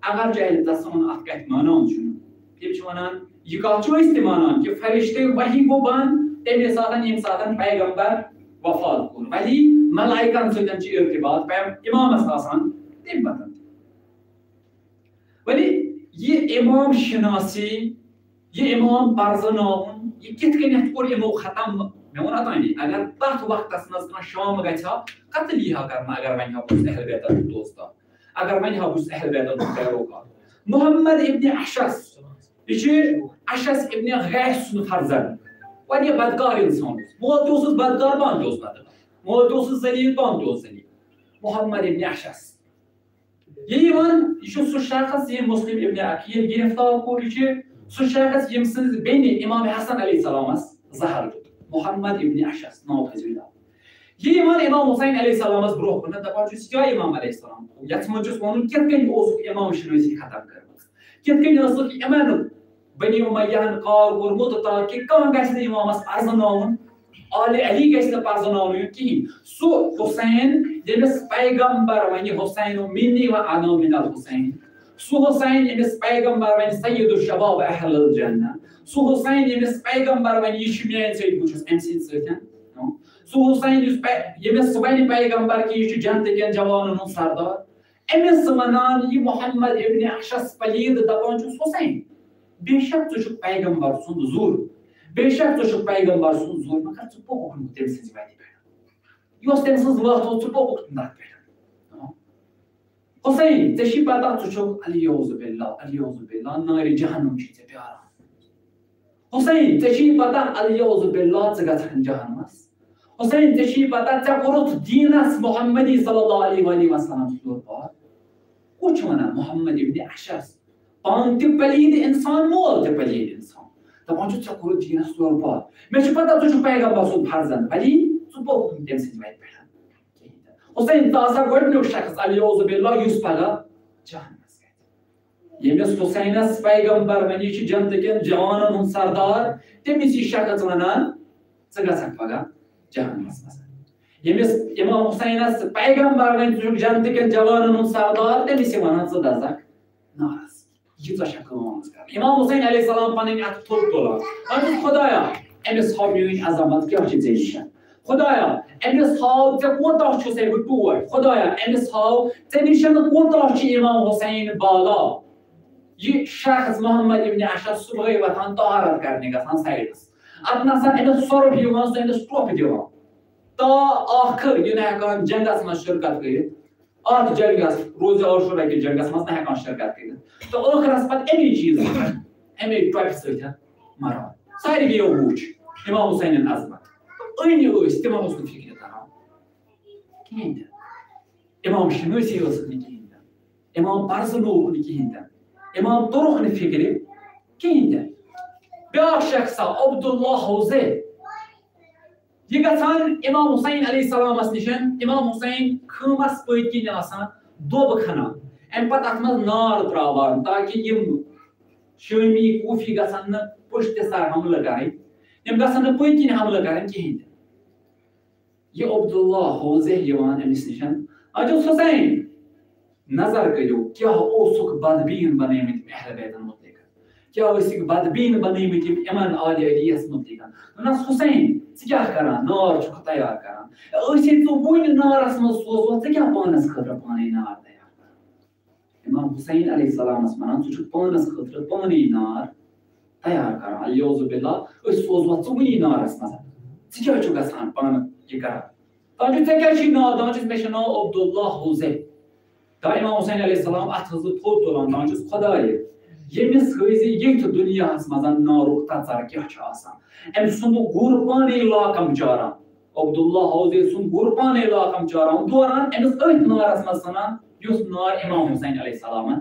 اگر چھُ اہل تسنن اتھ کتھِ مانان چھُنہٕ تِم چھِ ونان یہِ کتھ چھُ أسۍ تہِ مانان کہِ فرشتے وحی گوٚو بنٛد تمہِ ساتہٕ ییٚمہِ ساتہٕ پیغمبر وفات کوٚر ولی ملائکن سۭتۍ چھِ ارتباط امامس آسان تمہِ پتن ولی یہِ امام شناسی یہِ امام پرزناوُن یہِ کِتھ کٔنٮ۪تھ کوٚر یِمو ختم مےٚ ووٚن اوتانی اگر تتھ وقتس منٛز کانٛہہ شام گژھِ ہا قتل یی ہا کرنہٕ اگر ونہِ ہا بہٕ چھُس اہل بیتُک دوستا اگر ونہِ ہا بہٕ چھُس اہل بیتُک پیروکار محمد ابن اشس یہِ چھُ اشس ابن غیث سُنٛد فرزند واریاہ بدکار انسان اوس مول تہِ اوسُس بدکار پانہٕ تہِ اوس بدکار مول تہِ اوسُس ذلیٖل پانہٕ تہِ اوس ذلیٖل محمد ابن اشس یہِ یِوان یہِ چھُ سُہ شخص ییٚمۍ مسلم ابن عقیل گرفتار کوٚر یہِ چھُ سُہ شخص ییٚمہِ سٕنٛز بیٚنہِ امام حسن علیہ السلامس زہر دیُت محمد ابن اشس ناو تھٲیزیو یاد یہِ یِوان امام حسین علیہ السلامس برونٛہہ کُن دپان چھُس کیٛاہ امام علیہ السلام یتھ منٛز چھُس ونُن کِتھ کٔنۍ اوسُکھ امام شنٲسی ختم کٔرمٕژ کِتھ کٔنۍ ٲسٕکھ یِمن بنی امیہن کار کوٚرمُت تاکہِ کانٛہہ گژھِ نہٕ امامس پرزناوُن آلِ علی گژھِ نہٕ پرزناونہٕ یُن کِہینۍ سُہ حُسین ییٚمِس پیغمبر ونہِ حُسین منی و انا من الحُسین سُہ حُسین ییٚمِس پیغمبر ونہِ سید الشباب اہل الجنہ سُہ حُسین ییٚمِس پیغمبر ونہِ یہِ چھُ میانہِ سۭتۍ بہٕ چھُس امہِ سٕنٛدِ سۭتۍ سُہ حُسین ییٚمِس ونہِ پیغمبر کہِ یہِ چھُ جنتہٕ کٮ۪ن جوانن ہُنٛد سردار أمِس ونان یہِ محمد ابن اشس پلیٖد دپان چھُس حُسین بے شک ژٕ چھُکھ پیغمبر سُنٛد ظُر بے شک ژٕ چھُکھ پیغمبر سُنٛد ظُر مگر ژٕ پوٚکُکھ نہٕ تٔمۍ سٕنٛزِ وتہِ پٮ۪ٹھ یۄس تٔمۍ سٕنٛز وتھ اوس ژٕ پوٚکُکھ نہٕ تتھ پٮ۪ٹھ حُسین ژےٚ چھُے پتہ ژٕ چھُکھ الیعوذ باللہ نارِ جہنم چھُے ژےٚ پیاران حُسین ژےٚ چھُے پتہ الیعوذ باللہ ژٕ گژھکھ جہنمس حُسین ژےٚ چھُے پتہ ژےٚ کوٚرُتھ دیٖنس محمدی صلی اللہ علیہ وسلم سُرپار کُس چھُ ونان محمد ابن اشس پانہٕ تہِ پلیٖد انسان مول تہِ پلیٖد انسان دپان چھُ ژےٚ کوٚرُتھ دیٖنس سُرپار مےٚ چھُ پتہ ژٕ چھُکھ پیغمبر سُنٛد فرزند ولی ژٕ پوٚکُکھ نہٕ تٔمۍ سٕنٛزِ وتہِ پٮ۪ٹھ حُسین ژٕ آسکھ گۄڈٕنیُک شخص الیعوذ باللہ یُس پگاہ جہنمس گژھِ ییٚمِس حُسینس پیغمبر ونہِ یہِ چھُ جنتہٕ کٮ۪ن جوانن ہُنٛد سردار تٔمِس یہِ شخص ونان ژٕ گژھکھ پگاہ جہنمس منٛز ییٚمِس امام حُسینس پیغمبر ونہِ ژٕ چھُکھ جنتہٕ کٮ۪ن جوانن ہُنٛد سردار تٔمِس یہِ ونان ژٕ دزکھ نارس ییٖژاہ چھےٚ کٲم آمٕژ کرنہٕ امام حُسین علیہ السلام پنٕنۍ اتھٕ تھوٚد تُلان دپان خۄدایا أمِس ہاو میٲنۍ عظمت کیٛاہ چھِ ژےٚ نِش خۄدایا أمِس ہاو ژےٚ کوٗتاہ چھُسے بہٕ ٹوٹھ خۄدایا أمِس ہاو ژےٚ نِش کوٗتاہ چھُ امام حُسین بالا یہِ شخص محمد ابن اشس صبحٲے وۄتھان طہارت کرنہِ گژھان سایڈس اتھ نسا أمِس سۄرُپھ یِوان سُہ أمِس ٹۄپھ دِوان تا آخر یہِ نہٕ ہٮ۪کان جنگس منٛز شرکت کٔرِتھ اتھ جنگس روزِ عاشورہ کِس جنگس منٛز نہٕ ہٮ۪کان شرکت کٔرِتھ تہٕ ٲخرس پتہٕ امی چیٖزٕ امی ٹۄپہِ سۭتۍ مران ساروِیو وٕچھ امام حُسینن عظمت أنۍ ٲسۍ تِمن اوس نہٕ فِکرِ تران کِہینۍ تہِ امام شنٲسی ٲسٕکھ نہٕ کِہینۍ تہِ امام پرزنووُکھ نہٕ کِہینۍ تہِ امام توٚرُکھ نہٕ فِکرِ کِہینۍ تہِ بیٛاکھ شخصا عبداللہ حوزے یہِ گژھان امام حُسین علیہ السلامس نِش امام حُسین خٲمس پٔتۍ کِنۍ آسان دوٚب کھنان امہِ پتہٕ اتھ منٛز نار تراوان تاکہِ یِم شٲمی کوٗفی گژھن نہٕ پُشتہِ سر حملہٕ کرٕنۍ یِم گژھن نہٕ پٔتۍ کِنۍ حملہٕ کرٕنۍ کِہینۍ تہِ یہِ عبداللہ حوزے یِوان أمِس نِش دپان چھُس حُسین نظر کٔرِو کیٛاہ اوسُکھ بدبیٖن بنٲومٕتۍ اہل بیتن مُتعلق کیٛاہ ٲسِکھ بدبیٖن بنٲومٕتۍ یِم یِمن آلہِ علیَس مُتعلق دوٚپنس حُسین ژٕ کیٛاہ کران نار چھُکھ تیار کران ٲسِتھ ژٕ وُنہِ نارس منٛز سوزوکھ ژٕ کیٛاہ پانس خٲطرٕ پانے نار تیار کران امام حُسین علیہ السلامس ونان ژٕ چھُکھ پانس خٲطرٕ پانے نار تیار کران الیوذ باللہ أسۍ سوزوکھ ژٕ وُنی نارس منٛز ژٕ کیٛاہ چھُکھ گژھان پانہٕ یہِ کران دپان چھُ ژےٚ کیٛاہ چھُے ناو دپان چھُس مےٚ چھُ ناو عبداللہ حوزے دپان امام حُسین علیہ السلام اتھ حضرت تھوٚد تُلان دپان چھُس خۄدایہِ ییٚمِس ہٲیزِ ییٚتھۍ دُنیاہس منٛز نارُک تژر کیٛاہ چھُ آسان أمۍ سُنٛد گُر پانے لاکم چاران عبداللہ حوزے سُنٛد گُر پانے لاکم چاران دوران أمِس أتھۍ نارس منٛز ژھٕنان یُس نار امام حُسین علیہ السلامن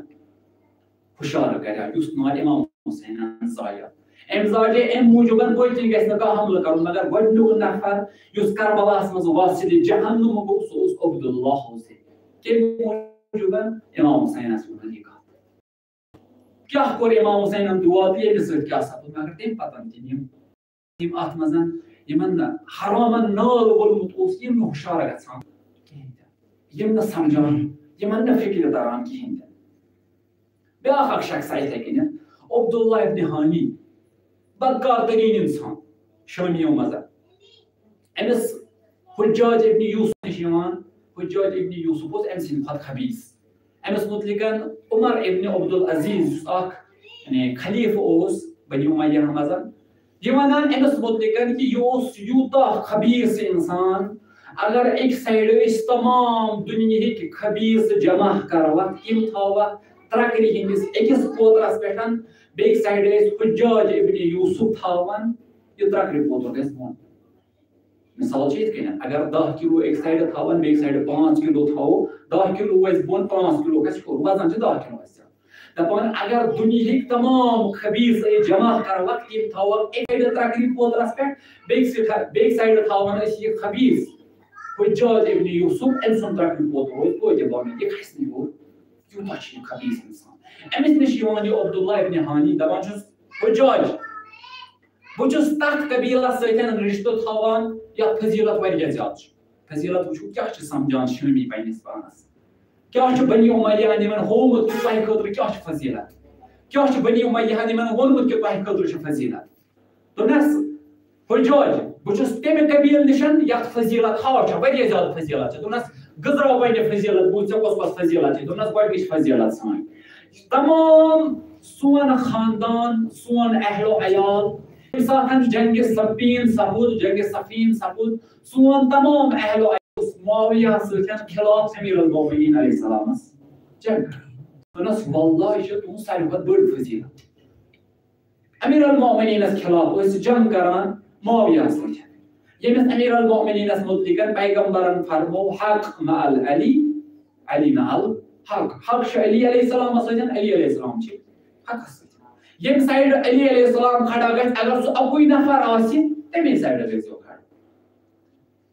ہُشار کرِ یُس نار امام حُسینن زایہِ أمۍ زاجے امہِ موٗجوٗبن پٔتۍ گژھِ نہٕ کانٛہہ حملہٕ کرُن مگر گۄڈٕنیُک نفر یُس کربلاہس منٛز واسِلہِ جہنم گوٚو سُہ اوس عبداللہ حوزے کمہِ موٗجوٗبن امام حُسینس ووٚن یہِ کتھ کیٛاہ کوٚر امام حُسینن دُعا تہٕ ییٚمہِ سۭتۍ کیٛاہ سپُد مگر تمہِ پتہٕ تہِ یِم اتھ منٛز یِمن حرامن نال وولمُت اوس یِم نہٕ ہُشار گژھان کِہینۍ تہِ یِم نہٕ سمجھان یِمن نہٕ فِکرِ تران کِہینۍ تہِ بیٛاکھ اکھ شخصا یِتھے کٔنۍ عبداللہ ابن ہانی بدکار تریٖن اِنسان شٲمیو منٛز أمِس حجاج ابن یوٗسف نِش یِوان حجاج ابن یوٗسف اوس أمۍ سٕنٛدِ کھۄتہٕ خبیٖث أمِس مُتعلِق عمر ابن عبدالعزیز یُس اکھ یعنی خلیٖفہٕ اوس بنی امیہ منٛز یہِ ونان أمِس مُتعلِق کہِ یہِ اوس یوٗتاہ خبیٖث اِنسان اگر أکۍ سایڈٕ أسۍ تمام دُنیہٕکۍ خبیٖث جمع کروکھ یِم تھاوکھ ترکرِ ہٕنٛدِس أکِس پوترس پٮ۪ٹھ بیٚکہِ سایڈٕ أسۍ حجاج ابن یوٗسف تھاوان یہِ ترکرِ پوتُر گژھِ بۄن مثال چھِ یِتھ کٔنۍ اگر 10 کِلوٗ أکۍ سایڈٕ تھاوان بیٚکہِ سایڈٕ 5 کِلوٗ تھاوو 10 کِلوٗ وَسہِ بۄن 5 کِلوٗ گژھِ ہیوٚر وزن چھِ 10 کِلوٗ آسہِ دپان اگر دُنیہٕکۍ تمام خبیٖث أسۍ جمع کروکھ یِم تھاوکھ اَکہِ سایڈٕ ترکرِ پوترس پٮ۪ٹھ بیٚکہِ سایڈٕ تھاوان أسۍ یہِ خبیٖث حجاج ابن یوٗسف أمۍ سُنٛد ترکرِ پوتُر روزِ توتہِ بۄنہٕ یہِ کھسہِ نہٕ ہیوٚر یوٗتاہ چھُ یہِ خبیٖث اِنسان أمِس نِش یِوان یہِ عبداللہ ابن ہانی دپان چھُس حجاج بہٕ چھُس تتھ قبیٖلس سۭتۍ رِشتہٕ تھاوان یتھ فضیٖلت واریاہ زیادٕ چھِ فضیٖلت وٕچھو کیٛاہ چھِ سمجھان شٲمی پننِس پانس کیٛاہ چھُ بنی امیہن یِمن ہوومُت کہِ تۄہہِ خٲطرٕ کیٛاہ چھُ فضیٖلت کیٛاہ چھُ بنی امیہن یِمن ووٚنمُت کہِ تۄہہِ خٲطرٕ چھُ فضیٖلت دوٚپنس حجاج بہٕ چھُس تمہِ قبیٖلہٕ نِش یتھ فضیٖلت ہاو چھےٚ واریاہ زیادٕ فضیٖلت چھِ دوٚپنس گٔژھراو پننہِ فضیٖلت بوٗز ژےٚ کۄس کۄس فضیٖلت چھِ دوٚپنس گۄڈنِچ فضیٖلت سٲنۍ تمام سون خاندان سون اہل و عیال ییٚمہِ ساتہٕ جنگہِ صفیٖن سپُد سون تمام اہل و عیال اوس معاویہس سۭتۍ خلاف امیر المومنین علیہ السلامس جنگ دوٚپنس واللہ یہِ چھِ تُہنٛز ساروی کھۄتہٕ بٔڑ فضیٖلت امیر المومنینس خلاف ٲسۍ جنگ کران معاویہس سۭتۍ ییٚمِس امیر المومنینس مُتعلِق پیغمبرن فرمو حق مع العلی علی مع الحق حق چھُ علی علیہ السلامس سۭتۍ علی علیہ السلام چھِ حقس سۭتۍ ییٚمہِ سایڈٕ علی علیہ السلام کھڑا گژھِ اگر سُہ اکُے نفر آسہِ تمے سایڈٕ گژھِو کھڑا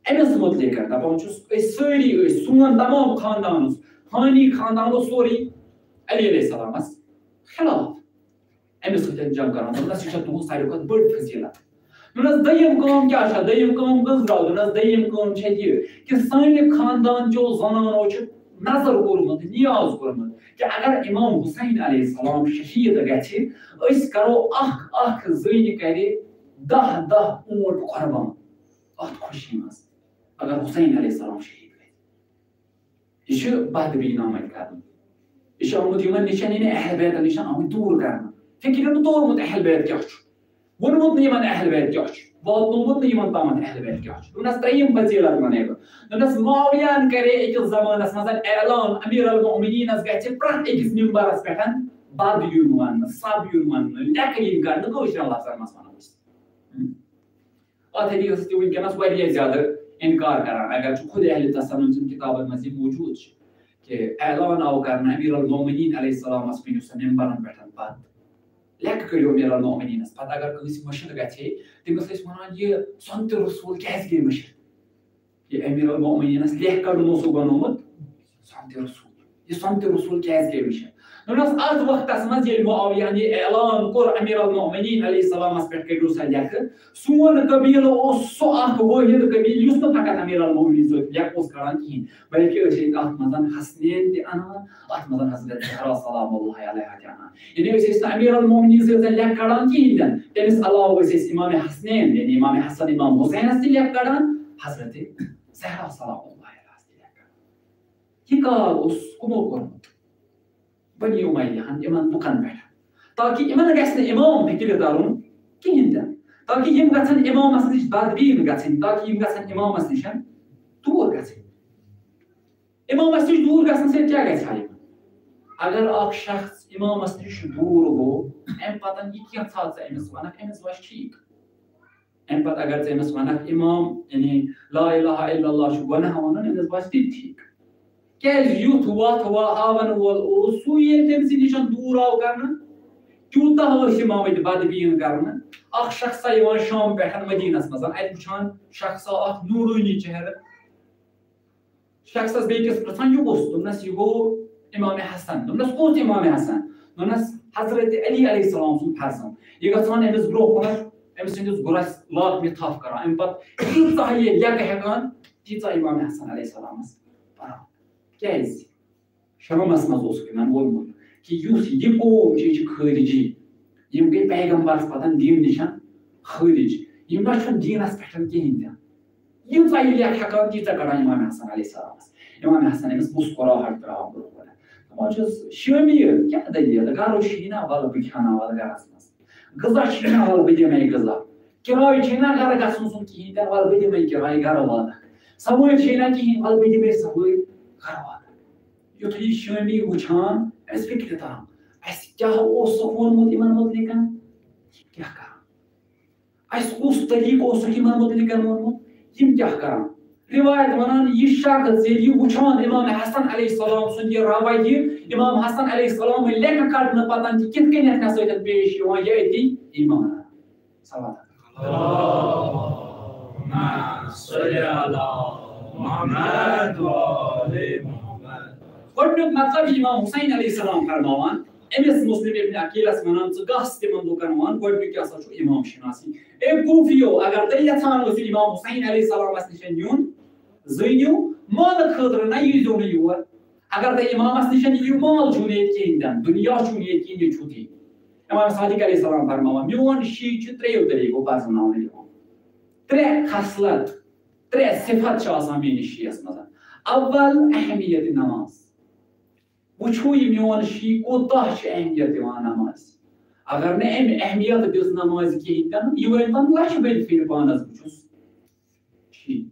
أمِس مُتعلِق دپان چھُس أسۍ سٲری ٲسۍ سون تمام خاندان اوس ہانی خاندان اوس سورُے علی علیہ السلامس خلاف أمِس سۭتۍ جنگ کران دوٚپنس یہِ چھےٚ تُہنٛز ساروی کھۄتہٕ بٔڑ فضیٖلت دوٚپنس دوٚیِم کٲم کیٛاہ چھےٚ دوٚیِم کٲم کٔژ درٛاو دوٚپنس دوٚیِم کٲم چھےٚ یہِ کہِ سانہِ خاندانچو زنانو چھُ نظر کوٚرمُت نیاز کوٚرمُت کہِ اگر امام حُسین علیہ السلام شہیٖد گژھِ أسۍ کرو اکھ زٔنۍ کرِ 10 اوٗنٹ قۄربان اتھ خوشی منٛز اگر حُسین علیہ السلام شہیٖد گژھِ یہِ چھُ بدبیٖن آمٕتۍ کرنہٕ یہِ چھُ آمُت یِمن نِش یعنی اہل بیتن نِش آمٕتۍ دوٗر کرنہٕ فِکرِ نہٕ توٚرمُت اہل بیت کیٛاہ چھُ ووٚنمُت نہٕ یِمن اہل بیت کیٛاہ چھُ واتنومُت نہٕ یِمن تامتھ اہل بیت کیٛاہ چھُ دوٚپنس ترٛیٚیِم فضیٖلت ونے بہٕ دوٚپنس معاویہن کرے أکِس زمانس منٛز اعلان امیر المومنینس گژھِ پرٛٮ۪تھ أکِس ممبرس پٮ۪ٹھ بد یُن وننہٕ سب یُن وننہٕ لیکھٕ یِنۍ کرنہٕ کٲشرٮ۪ن لفظن منٛز ونو أسۍ اتھ حدیٖثس تہِ وٕنکٮ۪نس واریاہ زیادٕ انکار کران اگر چھُ خود اہل تسنن چٮ۪ن کتابن منٛز یہِ موٗجوٗد چھُ کہِ اعلان آو کرنہٕ امیر المومنین علیہ السلامس ؤنِو سا ممبرن پٮ۪ٹھ بد لیکھٕ کٔڑِو امیر المومنینس پتہٕ اگر کٲنٛسہِ مٔشِد گژھِ ہے تٔمِس ٲسۍ ونان یہِ سۄنتہِ رسوٗل کیٛازِ گٔے مٔشِد یہِ امیر المومنینس لیکھٕ کڑُن اوسُکھ بنومُت سۄنتہِ رسوٗل یہ سنت رسول کیٛازِ گٔے وٕچھِتھ دوٚپنَس اَتھ وقتَس منٛز ییٚلہِ معاویہَن یہِ اعلان کوٚر أمیٖر المومنیٖن علیہ السلامَس پٮ۪ٹھ کٔرِو سا لیکھٕ سون قبیٖلہٕ اوس سُہ اکھ وٲحِد قبیٖلہٕ یُس نہٕ فقط أمیٖر المومنیٖن سۭتۍ لیکھٕ اوس کَران کِہیٖنۍ بلکہِ ٲسۍ أسۍ اَتھ منٛز حسنین تہِ اَنان اَتھ منٛز حضرت زہرا سلام اللہ علیہا تہِ اَنان یعنی أسۍ ٲسۍ نہٕ أمیٖر المومنیٖن سۭتۍ زَن لیکھٕ کَڑان کِہیٖنۍ تہِ نہٕ تٔمِس علاوٕ ٲسۍ أسۍ اِمام حسنین یعنی اِمام حسن اِمام حُسینَس تہِ لیکھٕ کَڑان حضرت زہرا سلام اللہ علیہَس تہِ لیکھٕ کَڑان یہِ کال اوس کٕمو کوٚرمُت بنی امیہَن یِمن لُکن پٮ۪ٹھ تاکہِ یِمن گژھِ نہٕ اِمام فِکرِ ترُن کِہیٖنۍ تہِ تاکہِ یِم گژھن اِمامس نِش بدبیٖن گژھٕنۍ تاکہِ یِم گژھن اِمامس نِش دوٗر گژھٕنۍ اِمامس نِش دوٗر گژھنہٕ سۭتۍ کیٛاہ گژھِ ہا یِمن اگر اکھ شخص اِمامس نِش دوٗر گوٚو اَمہِ پتہٕ یہِ کینٛژھا ژٕ أمِس وَنکھ أمِس وَسہِ ٹھیٖک اَمہِ پتہٕ اگر ژٕ أمِس وَنکھ اِمام یعنی لا الہ الا اللہ چھُ گۄناہ وَنُن أمِس باسہِ تہِ ٹھیٖک کیٛازِ یُتھ وَتھ ہاوَن وول اوس سُے ییٚلہِ تٔمۍ سٕے نِش دوٗر آو کرنہٕ تیوٗتاہ ٲسۍ یِم آمٕتۍ بدبیٖن کرنہٕ اکھ شخصا یِوان شام پٮ۪ٹھ مدیٖنس منٛز اَتہِ وٕچھان شخصا اکھ نوٗرٲنی چہرٕ شخصس بیٚکِس پرژھان یہِ کُس دوٚپنس یہِ گوٚو اِمام حسن دوٚپنس کُس اِمام حسن دوٚپنس حضرت علی علیہ السلام سُنٛد فرزند یہِ گژھان أمِس برونٛہہ کُن أمِس سٕنٛدِس گُرس لاگنہِ تھپھ کران اَمہِ پتہٕ تیٖژاہ یہِ لیکہٕ ہٮ۪کان تیٖژاہ اِمام حسن علیہ السلامس پران کیٛازِ شامس منٛز اوسُکھ یِمن ووٚنمُت کہِ یُس یہِ قوم چھِ یہِ چھِ خٲرجی یِم گٔے پیغمبرس پتہٕ دیٖن نِش خٲرج یِم نہ چھُنہٕ دیٖنس پٮ۪ٹھ کِہینۍ تہِ ییٖژاہ یہِ لیکہٕ ہٮ۪کان تیٖژاہ کڑان اِمام حسن علیہ السلامس اِمام حسن أمِس مُسکُراہٹ تراوان برونٛہہ کُن دپان چھُس شٲمی کیٛاہ دٔلیٖل گرو چھُے نا وَلہٕ بہٕ کھٮ۪ناوَتھ گرس منٛز غذا چھُے نا وَلہٕ بہٕ دِمے غذا کِراے چھے نا گرٕ گژھُن سُنٛد کِہینۍ تہِ وَلہٕ بہٕ دِمے کِراے گرٕ واتکھ سوٲرۍ چھے نا کِہینۍ وَلہٕ بہٕ دِمے سوٲرۍ گرٕ واتکھ یُتھُے یہِ شٲمی وٕچھان أمِس فِکرِ تران اَسہِ کیٛاہ اوسُکھ ووٚنمُت یِمن مُتعلِق یِم کیٛاہ کران اَسہِ کُس طریٖقہٕ اوسُکھ یِمن مُتعلِق ووٚنمُت یِم کیٛاہ کران رِوایت وَنان یہِ شخص ییٚلہِ یہِ وٕچھان اِمام حسن علیہ السلام سُنٛد یہِ رویہِ اِمام حسن علیہ السلام لیکھٕ کڑنہٕ پتہٕ تہِ کِتھ کٔنٮ۪تھ مےٚ سۭتۍ پیش یِوان یہِ أتی ایٖمان گۄڈٕنیُک مطلب یہِ اِمام حُسین علیہ السلام فرماوان أمِس مُسلِم ابن عقیٖلس وَنان ژٕ گژھ تِمن لُکن وَن گۄڈٕنیُک کیٛاہ سا چھُ اِمام شِناسی اے کوٗفِیو اگر تُہۍ یژھان ٲسِو اِمام حُسین علیہ السلامس نِش یُن زٲنِو مالہٕ خٲطرٕ نہ ییٖزیو نہٕ یور اگر تُہۍ اِمامس نِش یِیِو مال چھُو نہٕ ییٚتہِ کِہینۍ تہِ نہٕ دُنیا چھُو نہٕ ییٚتہِ کِہینۍ ییٚتہِ چھُو تی اِمام صادق علیہ السلام فرماوان میون شی چھُ ترٛیٚیو طریٖقو پرزناونہٕ یِوان ترٛےٚ خصلت ترٛےٚ صفت چھِ آسان میٲنِس شیٖیس منٛز اول اہمیت نماز وٕچھو یہِ میون شی کوٗتاہ چھُ اہمیت دِوان نمازِ اگر نہٕ أمۍ اہمیت دِژ نمازِ کِہینۍ تہِ نہٕ یہِ ؤنۍتن لچھِ بٔدۍ پھِرِ پانس بہٕ چھُس ٹھیٖک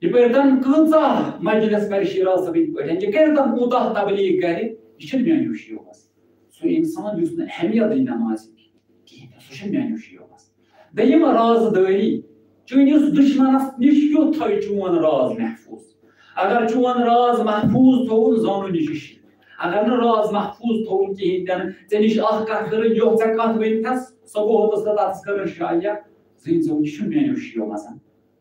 یہِ پٔرۍتن کۭژاہ مجلس کرِ شیراز صٲبٕنۍ پٲٹھۍ یہِ کٔرۍتن کوٗتاہ تبلیٖغ کرِ یہِ چھُنہٕ میانیو شیو منٛز سُہ اِنسان یُس نہٕ اہمیت دی نمازِ کِہینۍ تہِ سُہ چھُنہٕ میانیو شیو منٛز دوٚیِم رازدٲری چٲنِس دُشمنس نِش کیُتھ تھٲے چون راز محفوٗظ اگر چون راز محفوٗظ تھووُن زانُن یہِ چھُ شی اگر نہٕ راز محفوٗظ تھووُن کِہینۍ تہِ نہٕ ژےٚ نِش اکھ کتھ کٔرٕن یۄس ژےٚ کتھ ؤنۍتھس سۄ گوٚو ہوٚتس تہٕ تتس کٔرٕن شایا زٕنۍ زوٚن یہِ چھُنہٕ میانیو شیو منٛز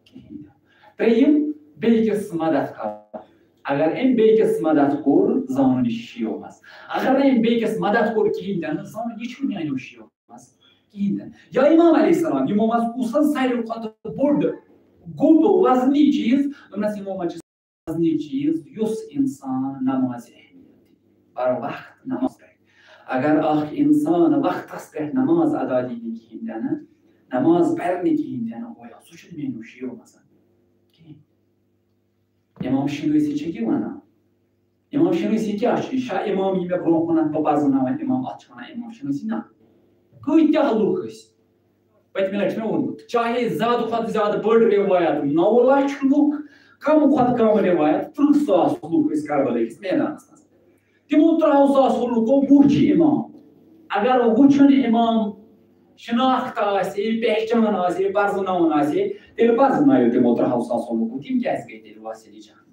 کِہینۍ تہِ ترٛیٚیِم بیٚکِس مدد کرُن اگر أمۍ بیٚکِس مدد کوٚر زانُن یہِ چھُ شیو منٛز اگر نہٕ أمۍ بیٚکِس مدد کوٚر کِہینۍ تہِ نہٕ زانُن یہِ چھُنہٕ میانیو شیو منٛز کِہینۍ تہِ نہٕ یا اِمام علیہ السلام یِمو منٛز کُس حظ ساروی کھۄتہٕ بوٚڑ گوٚب وزنی چیٖز دوٚپنس یِمو منٛز چھُ وزنی چیٖز یُس اِنسان نمازِ بر وقت نماز پٮ۪ٹھ اگر اکھ اِنسان وقتس پٮ۪ٹھ نماز ادا دی نہٕ کِہینۍ تہِ نہٕ نماز پرِ نہٕ کِہینۍ تہِ نہٕ گویا سُہ چھُنہٕ میانیو شیو منٛز کِہینۍ اِمام شنٲسی چھِ کیٛاہ وَنان اِمام شنٲسی کیٛاہ چھُ یہِ چھا اِمام یہِ مےٚ برونٛہہ کُنتھ بہٕ پرزناوان اِمام اتھ چھِ وَنان اِمام شنٲسی نہ کۭتیاہ لُکھ ٲسۍ پٔتمہِ لٹہِ چھُ مےٚ ووٚنمُت چاہے زیادٕ کھۄتہٕ زیادٕ بٔڑ رِوایت 9 لچھ لُکھ کم کھۄتہٕ کم رِوایت 30,000 لُکھ ٲسۍ کربلا کِس میدانس منٛز تِمو 30,000 لُکو وُچھ اِمام اگر وٕچھُن اِمام شناخت آسہِ پہچان آسہِ پرزناوُن آسہِ تیٚلہِ پرزنٲیِو تِمو 30,000 لُکو تِم کیٛازِ گٔے تیٚلہِ واسِلی جان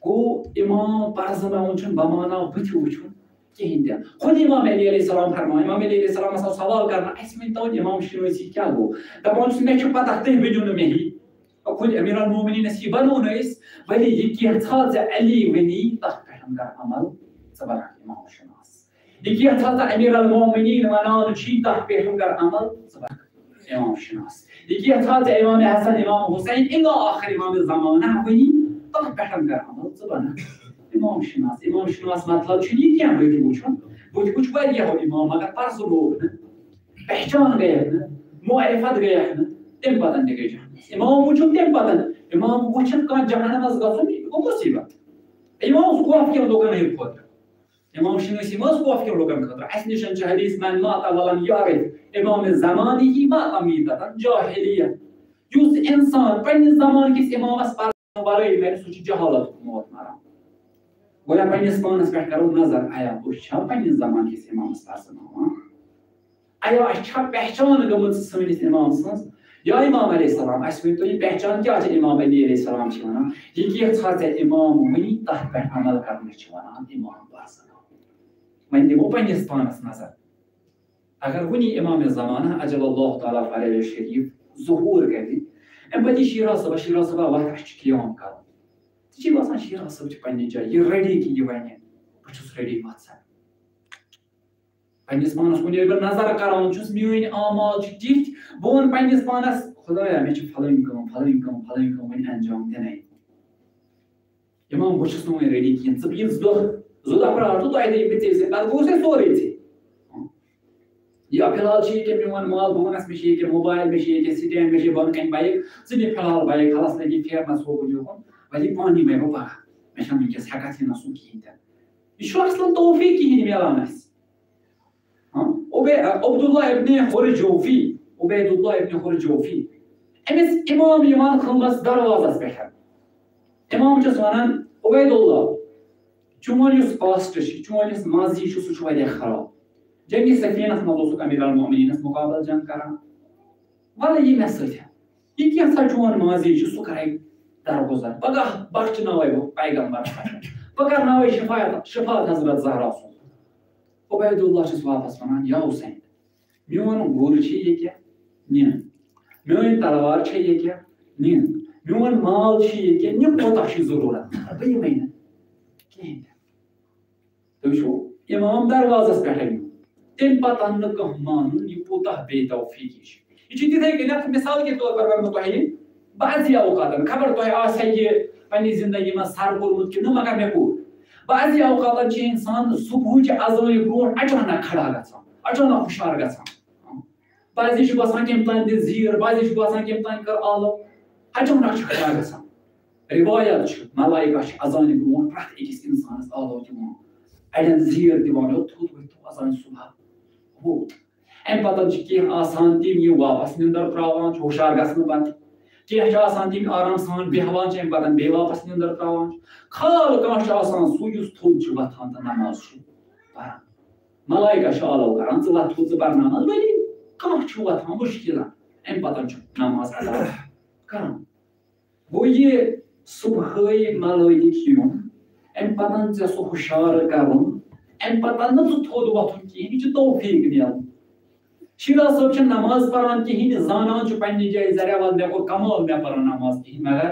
گوٚو اِمام پرزناوُن چھُنہٕ بماناو بٕتھِ وٕچھُن کِہینۍ تہِ خۄد اِمام علی علیہ السلام فرماوان اِمام علی علیہ السلامس آو سوال کرنہٕ اَسہِ ؤنۍتو اِمام شنٲسی کیٛاہ گوٚو دپان چھُس مےٚ چھِ پتہ تُہۍ ؤنِو نہٕ مےٚ ہی خۄد امیٖر المومنیٖنس یہِ بنو نہٕ أسۍ ولی یہِ کینٛژھا ژےٚ علی ؤنی تتھ پٮ۪ٹھ پٮ۪ٹھ کر عمل ژٕ بنکھ اِمام شناس یہِ کینٛژھا ژٕ امیٖر المومنیٖن وَنان چھُے تَتھ پٮ۪ٹھ کر عمل ژٕ بنکھ اِمام شناس یہِ کینٛژھا ژٕ اِمام حسن اِمام حُسین اِلا آخر اِمام زمانہ وٕنی تَتھ پٮ۪ٹھ کر عمل ژٕ بنکھ اِمام شناس مطلب چھُنہٕ یہِ کینٛہہ بٕتھِ وٕچھُن بٕتھِ وٕچھ واریاہو اِمام مگر پرزٕ لوگ نہٕ پہچان گٔیَکھ نہٕ معرفت گٔیَکھ نہٕ تَمہِ پتہٕ تہِ گٔے جہنم اِمام وٕچھُن تَمہِ پتہٕ اِمام وٕچھِتھ کانٛہہ جہنمس گژھُن یہِ گوٚو مُصیبت اِمام اوس خوف کٮ۪ن لُکن ہٕنٛدِ خٲطرٕ اِمام شنٲسی منٛز خوف کٮ۪ن لُکن خٲطرٕ اَسہِ نِش چھِ حدیث من مات ولم یعرف امام زمانہی مات میٖتتن جاہلیہ یُس اِنسان پننِس زمانہٕ کِس اِمامس پرنہٕ ورٲے مرِ سُہ چھُ جہالت موت مران گویا پننِس پانس پٮ۪ٹھ کرو نظر آیا أسۍ چھا پننِس زمانہٕ کِس اِمامس پرزناوان آیا اَسہِ چھا پہچان گٔمٕژ سٲنِس اِمام سٕنٛز یا اِمام علیہ السلام اَسہِ ؤنۍتو یہِ پہچان کیٛاہ چھِ اِمام علی علیہ السلام چھِ وَنان یہِ کینٛژھا ژےٚ اِمام ؤنی تَتھ پٮ۪ٹھ عمل کرنہٕ چھِ وَنان اِمام پرزناوُن وۄنۍ دِمو پننِس پانس نظر اگر وٕنی اِمام زمانہ اجل اللہ تعالیٰ فرج شریٖف ظہوٗر کرِ اَمہِ پتہٕ یہِ شیٖراز صٲبا وَتھ اَسہِ چھُ قیام کرُن ژےٚ چھِ باسان شیٖراز صٲب چھِ پننہِ جایہِ یہِ ریڈی کہِ یہِ وَنہِ بہٕ چھُس ریڈی وَتھ سا پننِس پانس کُن ییٚلہِ بہٕ نظر کران چھُس میٲنۍ اعمال چھِ تِتھۍ بہٕ وَنہٕ پننِس پانس خۄدایا مےٚ چھِ فلٲنۍ کٲم وۄنۍ انجام دِنَے اِمام بہٕ چھُس نہٕ وۄنۍ ریڈی کِہیٖنۍ ژٕ یہِ زٕ دۄہ پرٛار تہٕ تۄہہِ دِیہِ بہٕ ژےٚ سۭتۍ پتہٕ گوٚو ژےٚ سورُے ژےٚ یا فِلحال چھِ ییٚکیٛاہ میون مال بہٕ وَنس مےٚ چھِ ییٚکیٛاہ موبایل مےٚ چھِ ییٚکیٛاہ سٹینٛڈ مےٚ چھِ بۄنہٕ کَنہِ بایک ژٕ نہِ فِلحال بایک کھلس لگی پھیرنس ہوکُن یوکُن وۄنۍ پانہٕ یِمے بہٕ پگاہ مےٚ چھَنہٕ وٕنکیٚس ہٮ۪کتھٕے نسُن کِہیٖنۍ تہِ یہِ چھُ اصلن توفیٖق کِہیٖنۍ مِلان اَسہِ عبداللہ ابن خرجوفی عبید اللہ ابن خرجوفی أمِس اِمام یِوان خٕمبس دروازس پٮ۪ٹھ اِمام چھُس وَنان عبید اللہ چون یُس پاسٹ چھُ چون یُس ماضی چھُ سُہ چھُ واریاہ خراب جنگہِ سفیٖنس منٛز اوسُکھ امیٖر المومنیٖنس مُقابل جنگ کران وَلہٕ یہِ مےٚ سۭتۍ یہِ کینٛژھا چون ماضی چھُ سُہ کرے درگُزر پگاہ بخچناوے بہٕ پیغمبر بہٕ کرناوے شفاعت حضرت زہرا سُنٛد عبید اللہ چھُس واپس وَنان یا حُسین میون گُر چھِ ییٚکیٛاہ نِنہٕ میٲنۍ تلوار چھےٚ ییٚکیٛاہ نِنہٕ میون مال چھُ ییٚکیٛاہ نہِ کوتاہ چھُ ضروٗرت بہٕ یِمے نہٕ کِہیٖنۍ تہِ تُہۍ وٕچھو اِمام دروازس پٮ۪ٹھے نیوٗ تَمہِ پتہٕ نہٕ کانٛہہ مانُن یہِ کوٗتاہ بے توفیٖقی چھُ یہِ چھُ تِتھے کٔنٮ۪تھ مِثال کے طور پر وَنہٕ بہٕ تۄہہِ بعضی اوقاتن خبر تۄہہِ آسہِ یہِ پننہِ زندگی منٛز سر کوٚرمُت کِنہٕ مگر مےٚ کوٚر بعضی اوقاتن چھِ اِنسان صبحٕچہِ اذانہِ برونٛٹھ اچانک کھڑا گژھان اچانک ہُشار گژھان بعضی چھُ باسان کٔمۍ تانۍ دِ زیٖر بعضی چھُ باسان کٔمۍ تانۍ کٔر آلو اچانک چھُ کھڑا گژھان رِوایت چھُ ملایکا چھِ اذانہِ برونٛٹھ پرٛٮ۪تھ أکِس اِنسانس آلو دِوان اڑٮ۪ن زیٖر دِوان تھوٚد ؤتھِو اذانہِ صبح ووت اَمہِ پتہٕ چھِ کینٛہہ آسان تِم یِم واپس نِندٕر تراوان چھِ ہُشار گژھنہٕ پتہٕ کینٛہہ چھِ آسان تِم آرام سان بیٚہوان چھِ اَمہِ پتہٕ بیٚیہِ واپس نِندٕر تراوان چھِ خال کانٛہہ چھُ آسان سُہ یُس تھوٚد چھُ وۄتھان تہٕ نماز چھُ پران ملایکا چھِ آلو کران ژٕ وۄتھ تھوٚد ژٕ پر نماز وۄنۍ کانٛہہ چھُ وۄتھان مُشکِلن اَمہِ پتہٕ چھُ نماز ادا کران گوٚو یہِ صبحٲے ملٲیِک یُن اَمہِ پتہٕ ژےٚ سُہ ہُشار کرُن اَمہِ پتہٕ نہٕ ژٕ تھوٚد وۄتھُن کِہیٖنۍ یہِ چھُ توفیٖق مِلان شیٖراز صٲب چھُنہٕ نماز پران کِہیٖنۍ زانان چھُ پننہِ جایہِ زریا وَل مےٚ کوٚر کمال مےٚ پٔر نماز کِہیٖنۍ مگر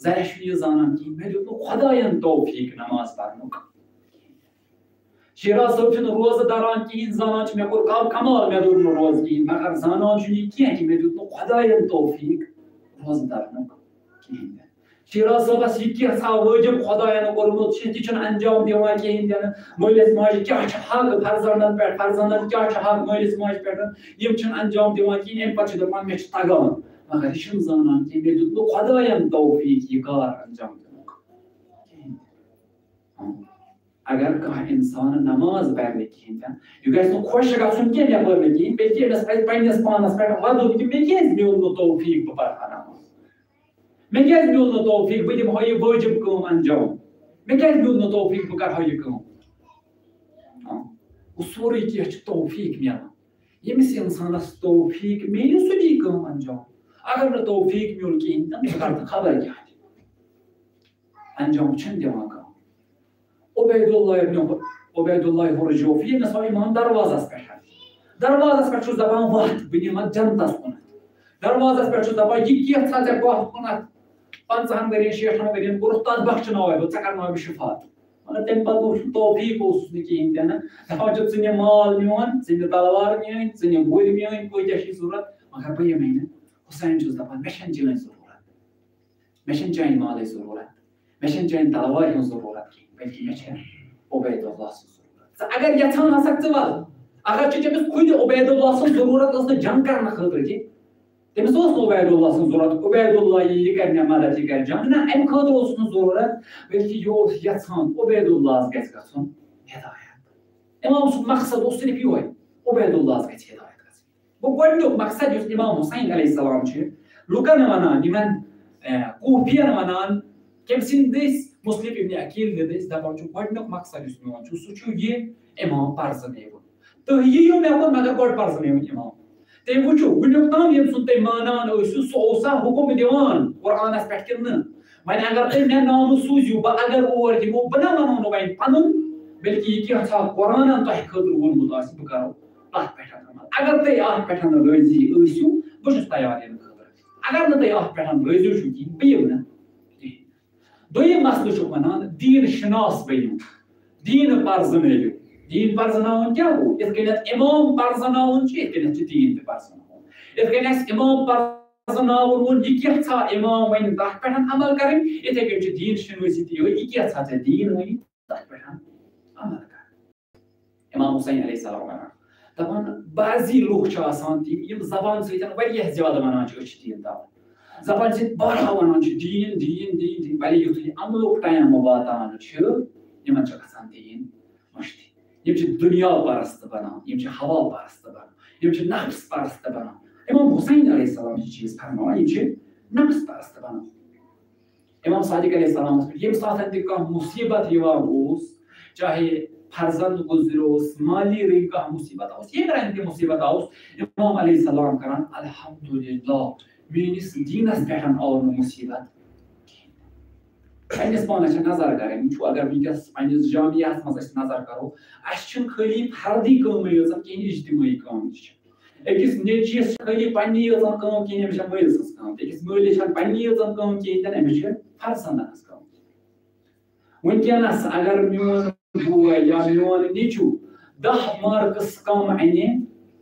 زریا چھُنہٕ یہِ زانان کِہیٖنۍ مےٚ دیُت نہٕ خۄداین توفیٖق نماز پرنُک شیٖراز صٲب چھُنہٕ روزٕ دَران کِہیٖنۍ زانان چھُ مےٚ کوٚر کمال مےٚ دوٚر نہٕ روزٕ کِہیٖنۍ مگر زانان چھُنہٕ یہِ کینٛہہ کہِ مےٚ دیُت نہٕ خۄداین توفیٖق روزٕ دَرنُک کِہیٖنۍ تہِ شیٖراز صٲبس یہِ کینٛژھا وٲجِب خۄداین کوٚرمُت چھُ تہِ چھُنہٕ انجام دِوان کِہیٖنۍ تہِ نہٕ مٲلِس ماجہِ کیٛاہ چھُ حق فرزنٛدن پٮ۪ٹھ فرزنٛدن کیٛاہ چھُ حق مٲلِس ماجہِ پٮ۪ٹھ یِم چھِنہٕ انجام دِوان کِہیٖنۍ اَمہِ پتہٕ چھِ دپان مےٚ چھُ تگان مگر یہِ چھُنہٕ زانان کینٛہہ مےٚ دیُت نہٕ خۄداین توفیٖق یہِ کار انجام دِنُک کِہیٖنۍ اگر کانٛہہ اِنسان نماز پرِ نہٕ کِہیٖنۍ تہِ یہِ گژھِ نہٕ خۄش گژھُن کینٛہہ مےٚ پٔر نہٕ کِہیٖنۍ بیٚیہِ أمِس پزِ پننِس پانس پٮ۪ٹھ ودُن کہِ مےٚ کیازِ میوٗل نہٕ توفیٖق بہٕ پرٕ ہا نماز مےٚ کیازِ میوٗل نہٕ توفیٖق بہٕ دِمہٕ ہا یہِ وٲجِب کٲم انجام مےٚ کیازِ میوٗل نہٕ توفیٖق بہٕ کرٕ ہا یہِ کٲم سورُے کینٛہہ چھُ توفیٖق مِلان ییٚمِس اِنسانس توفیٖق میلہِ سُہ دی کٲم انجام اگر نہٕ توفیٖق میوٗل کِہیٖنۍ تہِ سُہ کرٕ نہٕ خبر کیٛاہ انجام چھُنہٕ دِوان کٲم عبید اللہ خرجوفی ییٚمِس آو اِمام دروازس پٮ۪ٹھ چھُس دپان وَتھ بہٕ نِمَتھ جنتس کُنتھ دروازس پٮ۪ٹھ چھُس دپان یہِ کینٛژھا ژےٚ پتھ کُنتھ 50 ؤرین 60 ؤرین کوٚرُتھ تتھ بخچناوے بہٕ ژےٚ کرناوے بہٕ شفاعت مگر تمہِ پتہٕ اوس توفیٖق اوسُس نہٕ کِہیٖنۍ تہِ نہٕ دپان چھِ ژٕ نہِ مال میون ژٕ نہِ تلوار میٲنۍ ژٕ نہِ گُرۍ میٲنۍ کۭتیاہ چھِ ضوٚرتھ مگر بہٕ یِمے نہٕ حُسین چھُس دپان مےٚ چھنہٕ چٲنۍ ضروٗرت مےٚ چھنہٕ چانہِ مالٕچ ضروٗرت مےٚ چھنہٕ چانہِ تلوارِ ہٕنٛز ضروٗرت کِہیٖنۍ بلکہِ مےٚ چھےٚ عُبید اللہ سٕنٛز ضروٗرت ژٕ اگر یژھان آسکھ ژٕ وَل اگر چھِ تٔمِس خُدِ عُبید اللہ سٕنٛز ضروٗرت ٲس نہٕ جنگ کرنہٕ خٲطرٕ کینٛہہ تٔمِس اوس نہٕ عُبید اللہ سٕنٛز ضروٗرت عُبید اللہ یہِ کرِ مےٚ مدد یہِ کرِ جنگ نہ اَمہِ خٲطرٕ اوس نہٕ ضروٗرت بلکہِ یہِ اوس یژھان عُبید اللہس گژھِ گژھُن ہدایت اِمام سُنٛد مقصد اوس صرف یِہوے عُبید اللہس گژھِ ہدایت گژھٕنۍ گوٚو گۄڈٕنیُک مقصد یُس اِمام حُسین علیہ السلام چھِ لُکن وَنان یِمن کوٗفین وَنان کٔمۍ سٕنٛدۍ دٔسۍ مُسلِم ابن عقیل دٔسۍ دپان چھُ گۄڈٕنیُک مقصد یُس میون چھُ سُہ چھُ یہِ اِمام پرزنٲوُن تُہۍ یِیِو مےٚ کُن مگر گۄڈٕ پرزنٲوُن اِمام تُہۍ وٕچھِو وٕنیُک تام ییٚمہِ سُنٛد تُہۍ مانان ٲسِو سُہ اوسا حُکُم دِوان قرآنس پٮ۪ٹھ کِنہٕ نہٕ وۄنۍ اگر تُہۍ مےٚ نامہٕ سوٗزِو بہٕ اگر اور دِمو بہٕ نہ وَنو نہٕ وۄنۍ پنُن بلکہِ یہِ کینٛژھا قرآنن تۄہہِ خٲطرٕ ووٚنمُت آسہِ بہٕ کرو تتھ پٮ۪ٹھ عمل اگر تُہۍ اتھ پٮ۪ٹھ رٲضی ٲسِو بہٕ چھُس تیار یِنہٕ خٲطرٕ اگر نہٕ تُہۍ اتھ پٮ۪ٹھ رٲضی چھِو کِہیٖنۍ بہٕ یِمہٕ نہٕ کِہیٖنۍ دوٚیِم مسلہٕ چھُکھ وَنان دیٖن شِناس بٔنِو دیٖن پرزنٲوِو دیٖن پرزناوُن کیٛاہ گوٚو یِتھ کٔنٮ۪تھ اِمام پرزناوُن چھُ یِتھ کٔنٮ۪تھ چھُ دیٖن تہِ پرزناوُن یِتھ کٔنۍ اَسہِ اِمام پرزناوُن ووٚن یہِ کینٛژھا اِمام وَنہِ تتھ پٮ۪ٹھ عمل کَرٕنۍ یِتھے کٔنۍ چھُ دیٖن شِنٲسی تہِ یِہوے یہِ کینٛژھا ژےٚ دیٖن وَنہِ تتھ پٮ۪ٹھ عمل کَرٕنۍ اِمام حُسین علیہ السلام وَنان دپان بعضی لُکھ چھِ آسان تِم یِم زبانہِ سۭتۍ واریاہ زیادٕ وَنان چھِ أسۍ چھِ دیٖن دعوت زبانہِ سۭتۍ بارہا وَنان چھِ دیٖن دیٖن دیٖن دیٖن وَلے یُتھُے عملُک ٹایم واتان چھُ یِمن چھُ گژھان دیٖن مٔشتٕے یِم چھِ دُنیا پرست بنان یِم چھِ ہوا پرست بنان یِم چھِ نفس پرست بنان اِمام حُسین علیہ السلام چھِ چیٖز فرماوان یِم چھِ نفس پرست بنان اِمام صادق علیہ السلامس پٮ۪ٹھ ییٚمہِ ساتہٕ تہِ کانٛہہ مُصیبت یِوان اوس چاہے فرزند گُزریوس مالی رٔنگۍ کانٛہہ مُصیبت اوس ییٚمہِ رنگہِ تہِ مُصیبت اوس اِمام علیہ السلام کران الحمدُاللہ میٲنِس دیٖنس پٮ۪ٹھ آو نہٕ مُصیبت پننِس پانس چھِ نظر کرٕنۍ وٕچھو اگر وٕنکیٚس پننِس جامعہس منٛز أسۍ نظر کرو اسہِ چھُنہٕ خٲلی فردی کٲمٕے یٲژن کینٛہہ اجتمٲعی کٲم تہِ چھِ أکِس نیٚچوِس چھِ خٲلی پننی یٲژن کٲم کِہیٖنۍ أمِس چھےٚ مٲلۍ سٕنٛز کٲم أکِس مٲلِس چھنہٕ پننی یٲژن کٲم کِہیٖنۍ تہِ نہٕ أمِس چھِ فرزندن ہٕنٛز کٲم وٕنکیٚنس اگر میون بوے یا میون نیٚچوٗ 10 مارکس کم انہِ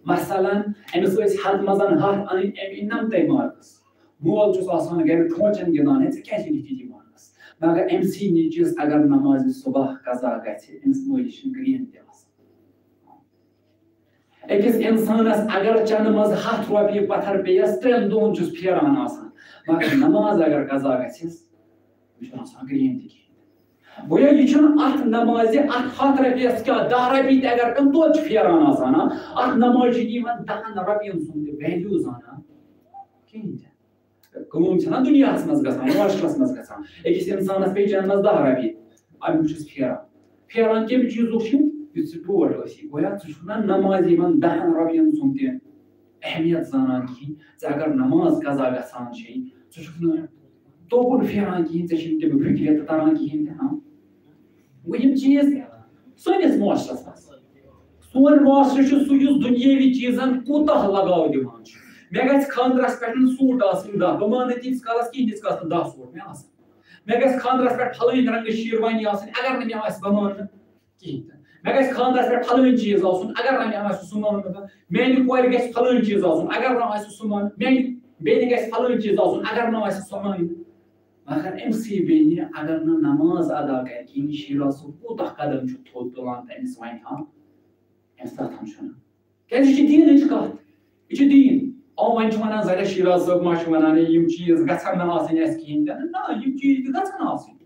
مثلاً أمِس ٲسۍ 100 منٛز 100 انٕنۍ أمۍ أنۍ 90 مارکس مول چھُس آسان گرِ ٹھونٛچن گِنٛدان ہے ژٕ کیازِ أنِتھ یہِ مارکس مگر أمۍ سٕے نیٚچوِس اگر نمازِ صبح قضا گژھِ أمِس مٲلِس چھِنہٕ گرٛین تہِ آسان أکِس اِنسانس اگر چندٕ منٛز 100 رۄپیہِ پتھر پیٚیس 3 دۄہن چھُس پھیران آسان مگر نماز اگر قضا گژھٮ۪س أمِس چھُنہٕ آسان گرٛین تہِ کِہیٖنۍ گویا یہِ چھُنہٕ اتھ نمازِ اتھ 100 رۄپیس کیٛاہ 10 رۄپیہِ تہِ اگر کانٛہہ توتہِ چھُ پھیران آسان اتھ نمازِ چھُ یِمن 10 رۄپین سُنٛد تہِ ویلیوٗ زانان کِہیٖنۍ تہِ کٲم چھےٚ نا دُنیاہس منٛز گژھان معاشرس منٛز گژھان أکِس اِنسانس پیٚیہِ چندس 10 رۄپیہِ امیُک چھُس پھیران کمہِ چیٖزُک چھُ یُتھ ژٕ ٹوٹھ ٲسی گویا ژٕ چھُکھ نا نمازِ یِمن 10 رۄپین سُنٛد تہِ اہمیت زانان کِہیٖنۍ ژےٚ اگر نماز قضا گژھان چھے ژٕ چھُکھ نہٕ توکُن پھیران کِہیٖنۍ ژےٚ چھُنہٕ تمیُک فِکرِ تہِ تران کِہیٖنۍ تہِ گوٚو یِم چیٖز سٲنِس معاشرس منٛز سون معاشرٕ چھُ سُہ یُس دُنیٲوی چیٖزن کوٗتاہ لگاو دِوان چھُ مےٚ گژھِ خانٛدرس پٮ۪ٹھ سوٗٹ آسٕنۍ 10 بہٕ مانہٕ تیٖتِس کالس کِہیٖنۍ تیٖتِس کالس نہٕ 10 سوٗٹ مےٚ آسان مےٚ گژھِ خانٛدرس پٮ۪ٹھ پھلٲنۍ رنگٕچ شیروانی آسٕنۍ اگر نہٕ مےٚ آسہِ بہٕ مانہٕ نہٕ کِہیٖنۍ تہِ مےٚ گژھِ خانٛدرس پٮ۪ٹھ پھلٲنۍ چیٖز آسُن اگر نہٕ مےٚ آسہِ سُہ مانہٕ نہٕ میانہِ کورِ گژھِ پھلٲنۍ چیٖز آسُن اگر نہٕ آسہِ سُہ مانہٕ میانہِ بیٚنہِ گژھِ پھلٲنۍ چیٖز آسُن اگر نہٕ آسہِ سُہ مانہِ مگر أمسٕے بیٚنہِ اگر نہٕ نماز ادا کرِ کِہیٖنۍ شیٖرا صٲب کوٗتاہ قدم چھُ تھوٚد تُلان تہٕ أمِس وَنہِ ہا أمِس تتھ چھُنہٕ کیازِ یہِ چھِ دیٖنٕچ کتھ یہِ چھِ دیٖن وۄنۍ چھُ ونان زریا شیٖراز صٲب ما چھُ ونان یِم چیٖز گژھن نہٕ آسٕنۍ اَسہِ کِہیٖنۍ تہِ نہ یِم چیٖز تہِ گژھن آسٕنۍ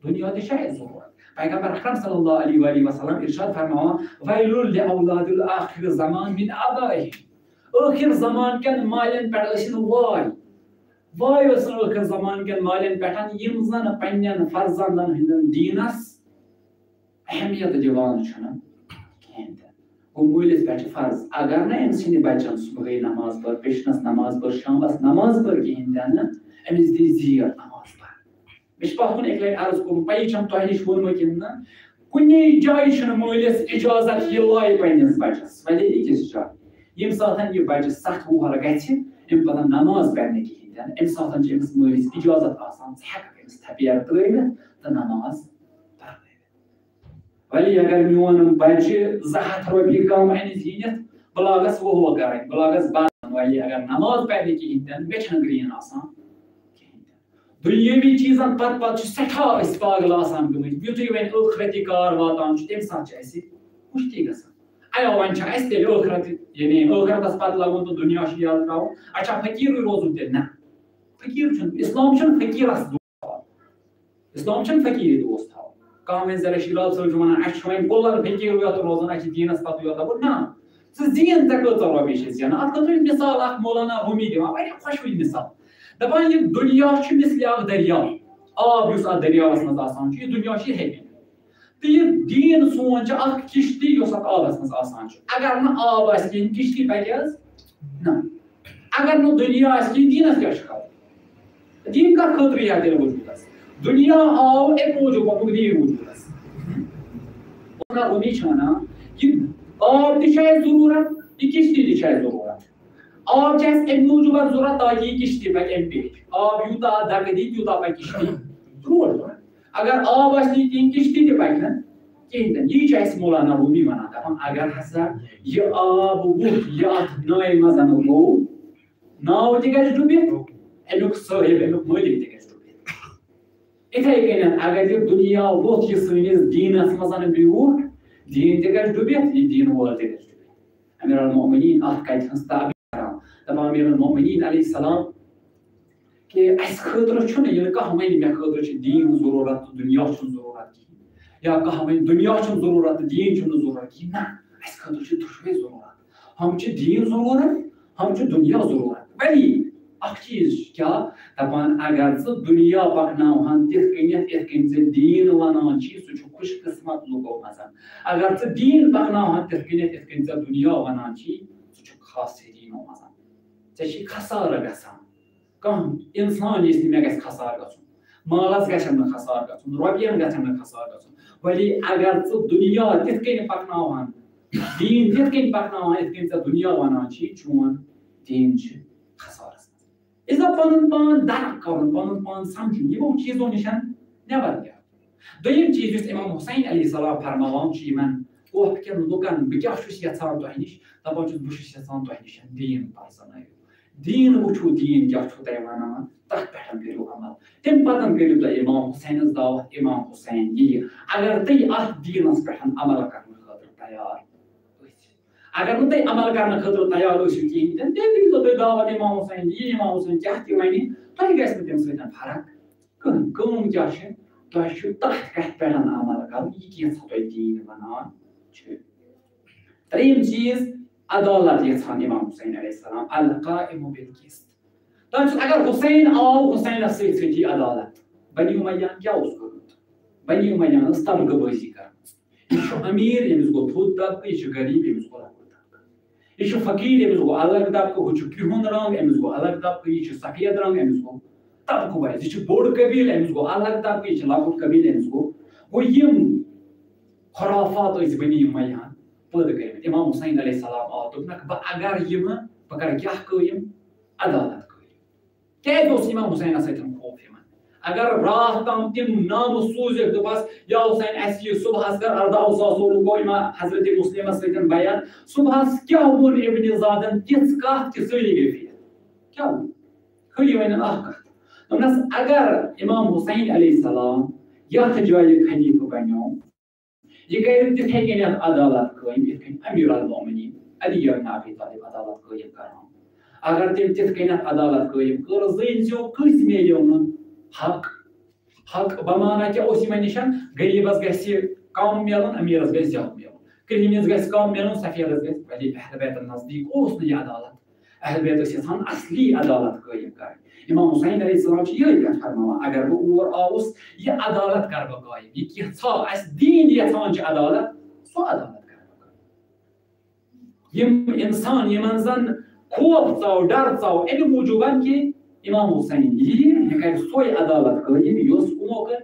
دُنیا تہِ چھِ اَسہِ ضروٗرت پیغمبر اکرم صلی اللہ علیہ وآلہ وسلم ارشاد فرماوان ویلٌ لِأولادِ الآخِرِ الزمان من آبائِہِم ٲخِر زمان کٮ۪ن مالٮ۪ن پٮ۪ٹھ ٲسِن واے ٲسن ٲخِر زمان کٮ۪ن مالٮ۪ن پٮ۪ٹھ یِم زن پننٮ۪ن فرزندن ہٕنٛدٮ۪ن دیٖنس اہمیت دِوان چھُنہٕ کِہیٖنۍ تہِ گوٚو مٲلِس پٮ۪ٹھ چھُ فرض اگر نہٕ أمۍ سٕنٛدِ بچن صُبحٲے نماز پٔر پیشنس نماز پٔر شامس نماز پٔر کِہیٖنۍ تہِ نہٕ أمِس دی زیٖر نماز پرٕنۍ مےٚ چھُ پتھ کُن اَکہِ لٹہِ عرض کوٚرمُت پیی چھَم تۄہہِ نِش ووٚنمُت کِنہٕ نہٕ کُنی جایہِ چھُنہٕ مٲلِس اِجازت یہِ لایہِ پننِس بچس وَلے أکِس جایہِ ییٚمہِ ساتہٕ یہِ بچہِ 7 وُہر گژھِ اَمہِ پتہٕ نماز پرِ نہٕ کِہیٖنۍ تہِ نہٕ اَمہِ ساتہٕ چھُ أمِس مٲلِس اِجازت آسان ژٕ ہٮ۪ککھ أمِس تھپیرٕ ترٲوِتھ تہٕ نماز پرنٲوِتھ ولی اگر میون بچہ 200 رۄپیہِ کم انہِ زیٖنِتھ بہٕ لاگس وُہ کرٕنۍ بہٕ لاگس بدل ولی اگر نماز پرِ کِہیٖنۍ تہِ نہٕ مےٚ چھنہٕ گرٛیٖن آسان کِہیٖنۍ تہِ دُنیٲوی چیٖزن پتہٕ چھُ سٮ۪ٹھاہ أسۍ پاگل آسان گٔمٕتۍ یُتھُے وۄنۍ ٲخرتی کار واتان چھُ تمہِ ساتہٕ چھِ اَسہِ مُشتی گژھان وۄنۍ چھا اَسہِ تیٚلہِ ٲخرت یعنی ٲخرتس پتہٕ لگُن تہٕ دُنیا چھُ یاد ترٛاوُن اَسہِ چھا فقیٖرٕے روزُن تیٚلہِ نہ فقیٖر چھُنہٕ اِسلام چھُنہٕ فقیٖرس دوست تھاوان اِسلام چھُنہٕ فقیٖری دوست تھاوان کانٛہہ وَنہِ زِ رشیٖد صٲب چھُ وَنان اَسہِ چھُ وۄنۍ کُلن فقیٖر یوت روزُن اَسہِ چھِ دیٖنس پتہٕ یوت لگُن نہ ژٕ زیٖن ژےٚ کۭژاہ رۄپیہِ چھِ زینان اَتھ خٲطرٕ مِثال اکھ مولانا رومی دِوان واریاہ خۄشوٕنۍ مِثال دپان یہِ دُنیا چھُ مِثلہِ اکھ دٔریاو آب یُس اَتھ دٔریاوس منٛز آسان چھُ یہِ دُنیا چھُ یہِ ہیٚکہِ تہٕ یہِ دیٖن سون چھُ اکھ کِشتی یۄس اَتھ آبس منٛز آسان چھُ اگر نہٕ آب آسہِ کِہیٖنۍ کِشتی پَکہِ حظ نہ اگر نہٕ دُنیا آسہِ کِہیٖنۍ دیٖنس کیٛاہ چھُ کرُن دیٖن کتھ خٲطرٕ یی تیٚلہِ وجوٗدس دُنیا آو اَمہِ موٗجوٗب آمُت دیٖن وجوٗدس مولانا رومی چھُ وَنان یہِ آب تہِ چھُ اَسہِ ضروٗرت یہِ کِشتی تہِ چھِ اَسہِ ضروٗرت آب چھُ اَسہِ اَمہِ موٗجوٗب ضروٗرت تاکہِ یہِ کِشتی پَکہِ اَمہِ پیٚٹھۍ آب یوٗتاہ دَکہٕ دی تیوٗتاہ پَکہِ کِشتی برونٛٹھ اگر آب آسہِ نہٕ کِہیٖنۍ کِشتی تہِ پَکہِ نہٕ کِہیٖنۍ تہِ یی چھُ اَسہِ مولانا رومی وَنان دَپان اگر ہسا یہِ آب ووٚتھ یہِ اَتھ ناوِ منٛز گوٚو ناو تہِ گژھِ ڈُبِتھ اَمیُک صٲحب اَمیُک مٲلِک تہِ گژھِ ڈُبِتھ یِتھَے کٔنٮ۪تھ اگر یہِ دُنیا ووٚتھ یہِ سٲنِس دیٖنس منٛز بیوٗٹھ دیٖن تہِ گژھِ ڈُبِتھ یہِ دیٖن وول تہِ گژھِ ڈُبِتھ أمیٖر المومنیٖن اَتھ کَتہِ ہٕنٛز تعبیٖر کران دَپان أمیٖر المومنیٖن علیہ السلام کہِ اَسہِ خٲطرٕ چھُنہٕ ییٚلہِ کانٛہہ وَنہِ مےٚ خٲطرٕ چھِ دیٖن ضروٗرت تہٕ دُنیا چھُنہٕ ضروٗرت کِہیٖنۍ یا کانٛہہ وَنہِ دُنیا چھُنہٕ ضروٗرت تہٕ دیٖن چھُنہٕ ضروٗرت کِہیٖنۍ نہ اَسہِ خٲطرٕ چھِ دۄشوَے ضروٗرت ہم چھِ دیٖن ضروٗرت ہم چھِ دُنیا ضروٗرت ولی اکھ چیٖز کیٛاہ دَپان اگر ژٕ دُنیا پکناوہن تِتھ کٔنٮ۪تھ یِتھ کٔنۍ ژٕ دیٖن وَنان چھِ سُہ چھُ خوش قٕسمت لُکو منٛز اگر ژٕ دیٖن پکناوہن تِتھ کٔنٮ۪تھ یِتھ کٔنۍ ژےٚ دُنیا وَنان چھِ سُہ چھُ خاصٕریٖنو منٛز ژےٚ چھِ خسارٕ گژھان کانٛہہ اِنسان یژھِ نہٕ مےٚ گژھِ خسارٕ گژھُن مالس گژھن نہٕ خسارٕ گژھُن رۄپین گژھن نہٕ خسارٕ گژھُن ولی اگر ژٕ دُنیا تِتھ کٔنۍ پکناوہن دیٖن تِتھ کٔنۍ پکناوہن یِتھ کٔنۍ ژےٚ دُنیا وَنان چھِ چون دیٖن چھُ خسارس منٛز اِزا پنُن پان درک کرُن پنُن پان سمجھُن یِمو چیٖزو نِش نٮ۪بر نیرُن دوٚیِم چیٖز یُس اِمام حُسین علیہ السلام فرماوان چھُ یِمن کوپھ کٮ۪ن لُکن بہٕ کیٛاہ چھُس یژھان تۄہہِ نِش دپان چھُس بہٕ چھُس یژھان تۄہہِ نِش دیٖن پرزنٲیِو دیٖن وٕچھو دیٖن کیٛاہ چھُو تۄہہِ وَنان تتھ پٮ۪ٹھ کٔرِو عمل تمہِ پتہٕ کٔرِو تُہۍ اِمام حُسینس دعوت اِمام حُسین یِیہِ اگر تُہۍ اتھ دیٖنس پٮ۪ٹھ عمل کرنہٕ خٲطرٕ تیار اگر نہٕ تُہۍ عمل کرنہٕ خٲطرٕ تیار ٲسِو کِہیٖنۍ تہِ نہٕ تیٚلہِ دیٖتو تُہۍ دعوت اِمام حُسین یی اِمام حُسین کیٛاہ تہِ وَنہِ تۄہہِ گژھِ نہٕ تَمہِ سۭتۍ فرق کٕہٕنۍ کٲم کیٛاہ چھِ تۄہہِ چھُ تتھ کتھِ پٮ۪ٹھ عمل کرُن یہِ کینٛژھا تۄہہِ دیٖن وَنان چھِ ترٛیٚیِم چیٖز عدالت یژھان اِمام حُسین علیہ السلام القائم بالقسط تۄہہِ چھُ اگر حُسین آو حُسینس سۭتۍ سۭتی عدالت بنی امیہ کیٛاہ اوس کوٚرمُت بنی امیہ ٲس طبقہٕ بٲزی کٔرمٕژ یہِ چھُ امیٖر ییٚمِس گوٚو تھوٚد طبقہٕ یہِ چھُ غریٖب ییٚمِس گوٚو لۄکُٹ طبقہٕ یہِ چھُ فقیٖر ییٚمِس گوٚو الگ طبقہٕ ہُہ چھُ کرٛہُن رنٛگ أمِس گوٚو الگ طبقہٕ یہِ چھُ سفید رنٛگ أمِس گوٚو طبقہٕ وایز یہِ چھُ بوٚڑ قبیٖلہٕ أمِس گوٚو الگ طبقہٕ یہِ چھُ لۄکُٹ قبیٖلہٕ أمِس گوٚو یِم خرافات ٲسۍ بنی امیہن پٲدٕ کٔرمٕتۍ اِمام حُسین علیہ السلام آو دوٚپنکھ بہٕ اگر یِمہٕ بہٕ کرٕ کیٛاہ قٲیِم عدالت قٲیِم کیٛازِ اوس اِمام حُسینس سۭتۍ خوف یِمن اگر راتھ تام تِم نامہٕ سوٗزِکھ دوٚپس یا حُسین اَسہِ یہِ صُبحس کر 18,000 لُکو یِمن حضرت مُسلِمس سۭتۍ بیعت صُبحس کیٛاہ ووٚن ابنِ زادن تِژھ کتھ کہِ سٲری گٔے فیل کیٛاہ ووٚن خٲلی ونن اکھ کتھ دوٚپنس اگر اِمام حُسین علیہ السلام یتھ جایہِ خلیفہٕ بنیو یہِ کَرِ تِتھے کٔنٮ۪تھ عدالت قٲیِم یِتھ کٔنۍ امیٖر المومنیٖن علی ابن ابی طالب عدالت قٲیِم کران اگر تٔمۍ تِتھ کٔنٮ۪تھ عدالت قٲیِم کٔر زٔنۍ زیو کٲنٛسہِ میلیو نہٕ حق بمانا کیٛاہ اوس یِمن نِش غریٖبس گژھِ کم مِلُن امیٖرس گژھِ زیادٕ مِلُن کرٛہنِس گژھِ کم مِلُن سفیدس گژھِ ولی اہل بیتن نزدیٖک اوس نہٕ یہِ عدالت اہل بیت ٲسۍ یژھان اصلی عدالت قٲیِم کرٕنۍ اِمام حُسین علیہ السلام چھُ یِہوٚے کتھ فرماوان اگر بہٕ اور آوُس یہِ عدالت کرٕ بہٕ قٲیِم یہِ کینٛژھا اَسہِ دیٖن یژھان چھِ عدالت سۄ عدالت کرٕ بہٕ قٲیِم یِم اِنسان یِمن زن خوف ژاو ڈر ژاو امہِ موٗجوٗبن کہِ اِمام حُسین یِیہِ یہِ کرِ سۄے عدالت قٲیِم یۄس کُمو کٔر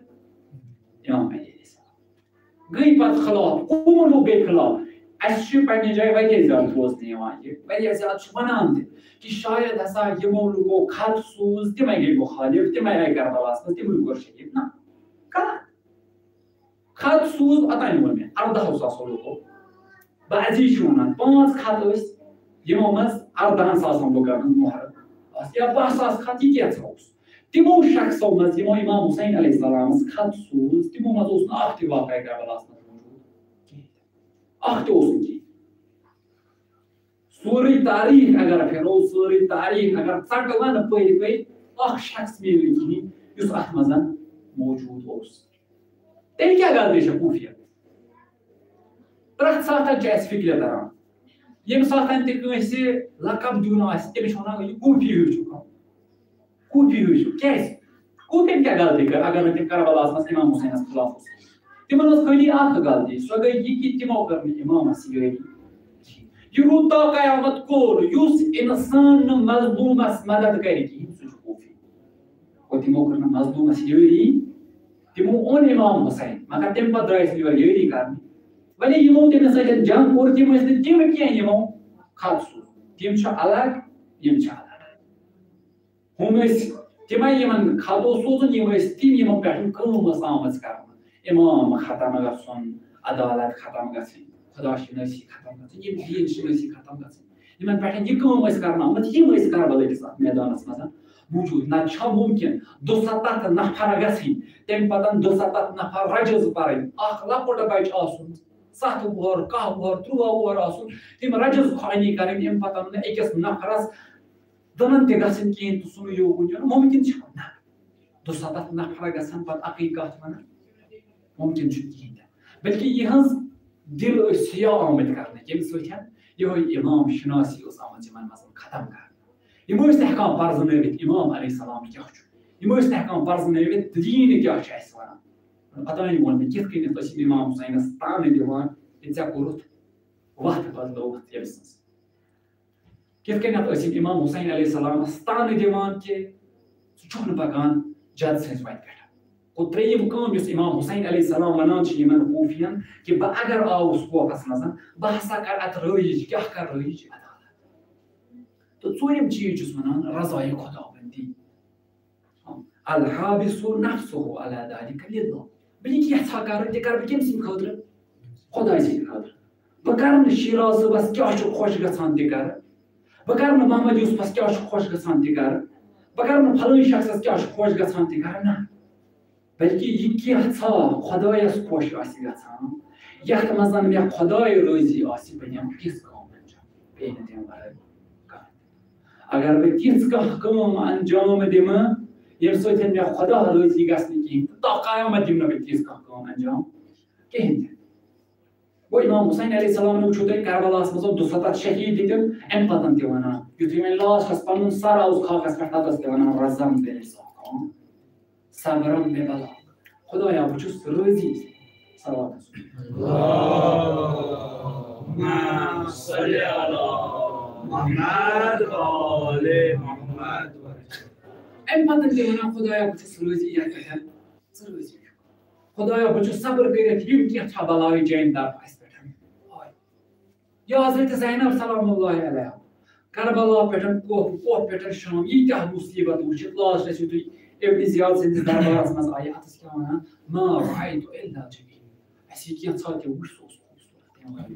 اِمام علی علیہ السلام گٔے پتہٕ خلاف کُمو لوٗکھ گٔے خلاف اَسہِ چھُ پننہِ جایہِ واریاہ زیادٕ بوزنہٕ یِوان یہِ واریاہ زیادٕ چھُ وَنان تہِ کہِ شاید ہسا یِمو لوٗکو خط سوٗز تِمے گٔے مُخالِف تِمے آیہِ کربلاہس منٛز تِموٕے کوٚر شہیٖد نہ غلط خط سوز اوتان وون مےٚ 14,000 لوٗکو بہٕ عزیٖز چھُ وَنان 5 خط ٲسۍ یِمو منٛز 14,000 لُکن ہُنٛد مۄہر ٲس یا 10,000 خط یہِ کیٛاہ اوس تِمو شخصو منٛز یِمو اِمام حُسین علیہ السلامس خط سوٗز تِمو منٛز اوس نہٕ اکھ تہِ واقعہ کربلاہس منٛز موٗجوٗد کِہیٖنۍ اکھ تہِ اوس نہٕ کِہیٖنۍ سورُے تاریٖخ اگر پھِرو سورُے تاریٖخ اگر ژٹہٕ پٔرۍ پٔرۍ اکھ شخص میلہِ نہٕ کِہیٖنۍ یُس اتھ منٛز موٗجوٗد اوس تیٚلہِ کیٛاہ غلطی چھےٚ کوٗفیت پرٛٮ۪تھ ساتہٕ چھِ اَسہِ فِکرِ تران ییٚمہِ ساتہٕ تہِ کٲنٛسہِ لقب دیُن آسہِ تٔمِس چھِ وَنان یہِ کوٗفی ہیوٗ چھُ کوٗفی ہیوٗ چھُ کیٛازِ کوٗفین کیٛاہ غلطی کٔر اگر نہٕ تِم کربلاہس منٛز اِمام حُسینس خٕلاف اوس تِمن ٲس خٲلی اکھ غلطی سۄ گٔے یہِ کہِ تِمو کٔر نہٕ اِمامس یٲری یہِ روٗد تا قیامت کوٚر یُس اِنسان نہٕ مظلوٗمس مدد کرِ کِہیٖنۍ سُہ چھُ کوٗفی گوٚو تِمو کٔر نہٕ مظلوٗمس یٲری تِمو اوٚن اِمام حُسین مگر تَمہِ پتہٕ درٛایس نہٕ یورٕ یٲری کرنہِ وۄنۍ یِمو تٔمِس سۭتۍ جنگ کوٚر تِم ٲسۍ نہٕ تِم کینٛہہ یِمو خط سوٗز تِم چھِ الگ یِم چھِ الگ ہُم ٲسۍ تِمے یِمن خط اوس سوزُن یِم ٲسۍ تِم یِمن پٮ۪ٹھ کٲم ٲس آمٕژ کرنہٕ اِمام ختم گژھُن عدالت ختم گژھٕنۍ خدا شنٲسی ختم گژھٕنۍ یِم دیٖن شنٲسی ختم گژھٕنۍ یِمن پٮ۪ٹھ یہِ کٲم ٲسۍ کرنہٕ آمٕژ یِم ٲسۍ کربلٲکِس اتھ میدانس منٛز موٗجوٗد نتہٕ چھا مُمکِن 270 نفر گژھٕنۍ تمہِ پتہٕ 270 نفر رجز پرٕنۍ اکھ لۄکُٹ بچہِ آسُن 7 وُہر 10 وُہر 13 وُہر آسُن تِم رجز خوانی کرٕنۍ اَمہِ پتہٕ نہٕ أکِس نفرس دٕنن تہِ گژھٕنۍ کِہیٖنۍ تہٕ سُہ نہٕ یوکُن یُن مُمکِن چھا نہ 270 نفر گژھن پتہٕ اکٕے کتھ ونان مُمکِن چھُنہٕ کِہیٖنۍ تہِ بلکہِ یِہٕنٛز دِل ٲسۍ سِیاہ آمٕتۍ کرنہٕ ییٚمہِ سۭتۍ یِہوے اِمام شناسی ٲس آمٕژ یِمن منٛز ختم کرنہٕ یِم ٲسۍ نہٕ ہٮ۪کان پرزنٲوِتھ اِمام علیہ السلام کیٛاہ چھُ یِم ٲسۍ نہٕ ہٮ۪کان پرزنٲوِتھ دیٖن کیٛاہ چھُ اَسہِ ونان پتہٕ ووٚن مےٚ کِتھ کٔنٮ۪تھ ٲسۍ یِم اِمام حُسینس تانہٕ دِوان کہِ ژےٚ کوٚرُتھ وتھ بدلووُتھ ییٚمہِ سٕنٛز کِتھ کٔنٮ۪تھ ٲسۍ یِم اِمام حُسین علیہ السلامس تانہٕ دِوان کہِ ژٕ چھُکھ نہٕ پکان جد سٕنٛزِ وتہِ پٮ۪ٹھ گوٚو ترٛیٚیِم کٲم یُس اِمام حُسین علیہ السلام ونان چھِ یِمن کوٗفین کہِ بہٕ اگر آوُس کوفس منٛز بہٕ ہسا کرٕ اتھ رٲیِج کیٛاہ کرٕ رٲیِج عدالت تہٕ ژوٗرِم چیٖز چھُس ونان رضایہِ خۄداوندی الحابسُ نفسُہ علی ذالِکَ لِلہ بہٕ یہِ یژھان کرٕ تہِ کرٕ بہٕ کٔمۍ سٕنٛدِ خٲطرٕ خۄداے سٕنٛدِ خٲطرٕ بہٕ کرٕ نہٕ شیراز صٲبس کیٛاہ چھُ خۄش گژھان تہِ کرٕ بہٕ کرٕ نہٕ محمد یوٗسفس کیٛاہ چھُ خۄش گژھان تہِ کرٕ بہٕ کرٕ نہٕ فلٲنۍ شخصس کیٛاہ چھُ خۄش گژھان تہِ کرٕ نہ بلکہِ یہِ کینٛژھا خۄدایس خۄش آسہِ گژھان یتھ منٛز مےٚ خۄداے رٲضی آسہِ بہٕ نِمہٕ تِژھ کٲم انجام بیٚیہِ نہٕ تَمہِ ورٲے کانٛہہ اگر بہٕ تِژھ کانٛہہ کٲم انجام دِمہٕ ییٚمہِ سۭتۍ مےٚ خۄدا رٲضی گژھِ نہٕ کِہیٖنۍ تہٕ تا قیامت دِمہٕ نہٕ بہٕ تِژھ کانٛہہ کٲم انجام کِہیٖنۍ تہِ گوٚو اِمام حُسین علیہ السلام وٕچھو تۄہہِ کربلاہس منٛز 270 شہیٖد دِتِم اَمہِ پتہٕ تہِ ونان یُتھُے وۄنۍ لاسٹس پنُن سر اوس خاکس پٮ۪ٹھ تتس تہِ ونان رزم بِلِساکم صبرم بے بلا خۄدایا بہٕ چھُس رٲضی صلواتس اَمہِ پتہٕ تہِ ونان خۄدایا بہٕ چھُس رٲضی یتھ پٮ۪ٹھ ژٕ رٲضی چھُکھ خۄدایا بہٕ چھُس صبر کٔرِتھ یِم کینٛژھا بلایہِ چانہِ طرفہٕ اَسہِ پٮ۪ٹھ یا حضرت زینب سلام اللہ علیہ کربلا پٮ۪ٹھ کوہ پٮ۪ٹھ شام ییٖتیاہ مُصیبت وٕچھِتھ لاسٹس یُتھُے ابن زیاد سٕنٛدِس دربارس منٛز آیہِ اتھس کیٛاہ ونان ما رأیتُ إلا جمیٖلا اَسہِ یہِ کینٛژھا تہِ وٕچھ سُہ اوس خوٗبصوٗرت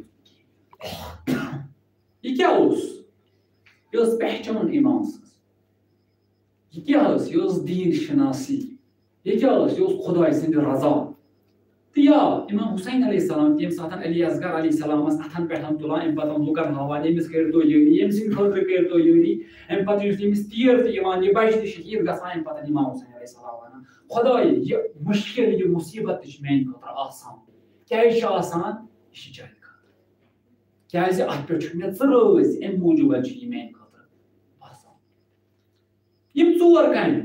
یہِ کیٛاہ اوس یہِ ٲس پہچان اِمام سٕنٛز یہِ کیٛاہ ٲس یہِ ٲس دیٖن شناسی یہِ کیٛاہ ٲس یہِ اوس خۄداے سٕنٛدِ رضا تہٕ یا اِمام حُسین علیہ السلام ییٚمہِ ساتہٕ علی اصغر علیہ السلامس اتھن پٮ۪ٹھ تُلان اَمہِ پتہٕ لُکن ہاوان ییٚمِس کٔرۍتو یٲری ییٚمہِ سٕنٛدِ خٲطرٕ کٔرۍتو یٲری اَمہِ پتہٕ یُس أمِس تیٖر تہِ یِوان یہِ بچہِ تہِ شہیٖد گژھان اَمہِ پتہٕ اِمام حُسین علیہ السلام ونان خۄداے یہِ مُشکِل یہِ مُصیبت تہِ چھِ میانہِ خٲطرٕ آسان کیٛازِ چھِ آسان یہِ چھِ چانہِ خٲطرٕ کیٛازِ اتھ پٮ۪ٹھ چھُ مےٚ ژٕ رٲضۍ اَمہِ موٗجوٗب چھِ یہِ میانہِ خٲطرٕ آسان یِم 4 کامہِ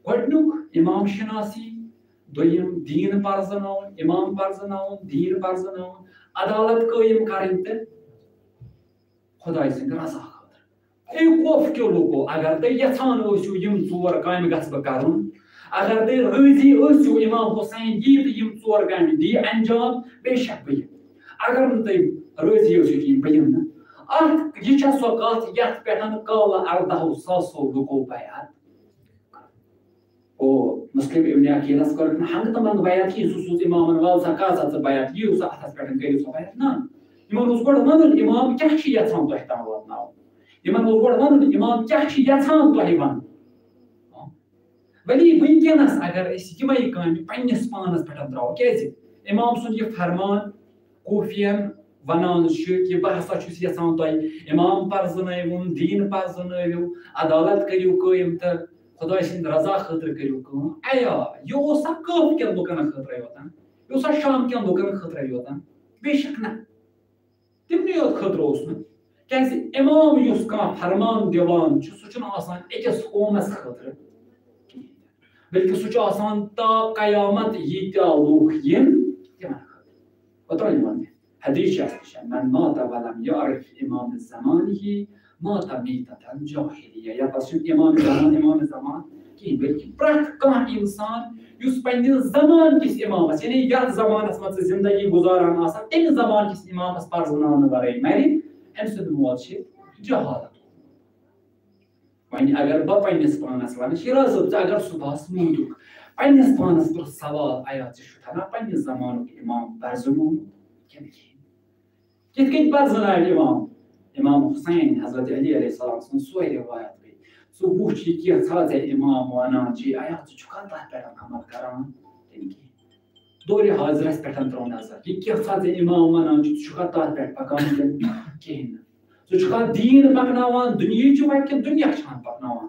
گۄڈٕنیُک اِمام شناسی دوٚیِم دیٖن پرزناوُن اِمام پرزناوُن دیٖن پرزناوُن عدالت قٲیِم کَرٕنۍ تہٕ خۄداے سٕنٛدِ رضا خٲطرٕ اے خوف کیو لوٗکو اگر تُہۍ یژھان ٲسِو یِم 4 کامہِ گژھٕ بہٕ کرُن اگر تُہۍ رٲضی ٲسِو اِمام حُسین یی تہٕ یِم 4 کامہِ دِی انجام بے شک بہٕ یِمہٕ اگر نہٕ تُہۍ رٲضی ٲسِو کِہیٖنۍ بہٕ یِمہٕ نہٕ اتھ یہِ چھےٚ سۄ کتھ یتھ پٮ۪ٹھ کالہٕ 14,000 لُکو بیعت مسلم ابن عقیلس کر ہنگ تمنگ بیعت کی سوز امام وال سا کازا ژٕ بیعت یِیِو سا اتھس پٮ۪ٹھ کٔرِو سا بیعت نا یِمن اوس گۄڈٕ ونُن امام کیاہ چھُ یژھان تۄہہِ تام واتناوُن یِمن اوس گۄڈٕ ونُن امام کیاہ چھُ یژھان تۄہہِ ونُن ولی وٕنکٮ۪نس اگر أسۍ یِمے کامہِ پننِس پانس پٮ۪ٹھ تراوو کیازِ امام سُنٛد یہِ فرمان کوفین ونان چھُ کہِ بہٕ ہسا چھُس یژھان تۄہہِ امام پرزنٲوُن دیٖن پرزنٲوِو عدالت کٔرِو قٲیِم تہٕ خۄداے سٕنٛدِ رضا خٲطرٕ کٔرِو کٲم ایا یہِ اوسا کٲف کٮ۪ن لُکن خٲطرَے یوتن یہِ اوسا شام کٮ۪ن لُکن خٲطرَے یوتن بے شک نہ تِمنٕے یوت خٲطرٕ اوس نہٕ کیازِ امام یُس کانٛہہ فرمان دِوان چھُ سُہ چھُنہٕ آسان أکِس قومس خٲطرٕ کِہیٖنۍ بلکہِ سُہ چھُ آسان تا قیامت ییٖتیاہ لوٗکھ یِن تِمن خٲطرٕ اوترٕ یِوان حدیث چھِ من مات ولم يعرف امام زمانه مات میٖتة جاہلیہ یتھ پتہٕ چھُنہٕ امام زمان کِہیٖنۍ بلکہِ پرٛٮ۪تھ کانٛہہ اِنسان یُس پننِس زمان کِس امامس یعنی یتھ زمانس منٛز ژٕ زندگی گُزاران آسان تمہِ زمان کِس امامس پرزناونہٕ ورٲے مرِ أمۍ سُنٛد موت چھِ جہالت وۄنۍ اگر بہٕ پننِس پانس ونہٕ شِراز صٲب ژٕ اگر صبحس موٗدُکھ پننِس پانس پرٛژھ سوال ایا ژےٚ چھُتھا نا پننِس زمانُک امام پرزنومُت کِنہٕ کِہیٖنۍ کِتھ کٔنۍ پرزناوِ امام حسین حضرت علی علیہ السلام سٕنٛز سۄے روایت گٔے ژٕ وٕچھ یہِ کینٛژھا ژےٚ امام ونان چھِ ایا ژٕ چھُکھا تتھ پٮ۪ٹھ عمل کران کِنہٕ کِہیٖنۍ دورِ حاضرس پٮ۪ٹھ ترٛاو نظر یہِ کینٛژھا ژےٚ امام ونان چھُ ژٕ چھُکھا تتھ پٮ۪ٹھ پکان کِہیٖنۍ نہٕ ژٕ چھُکھا دیٖن پکناوان دُنیہٕچ وتہِ کِنہٕ دُنیا چھان پکناوان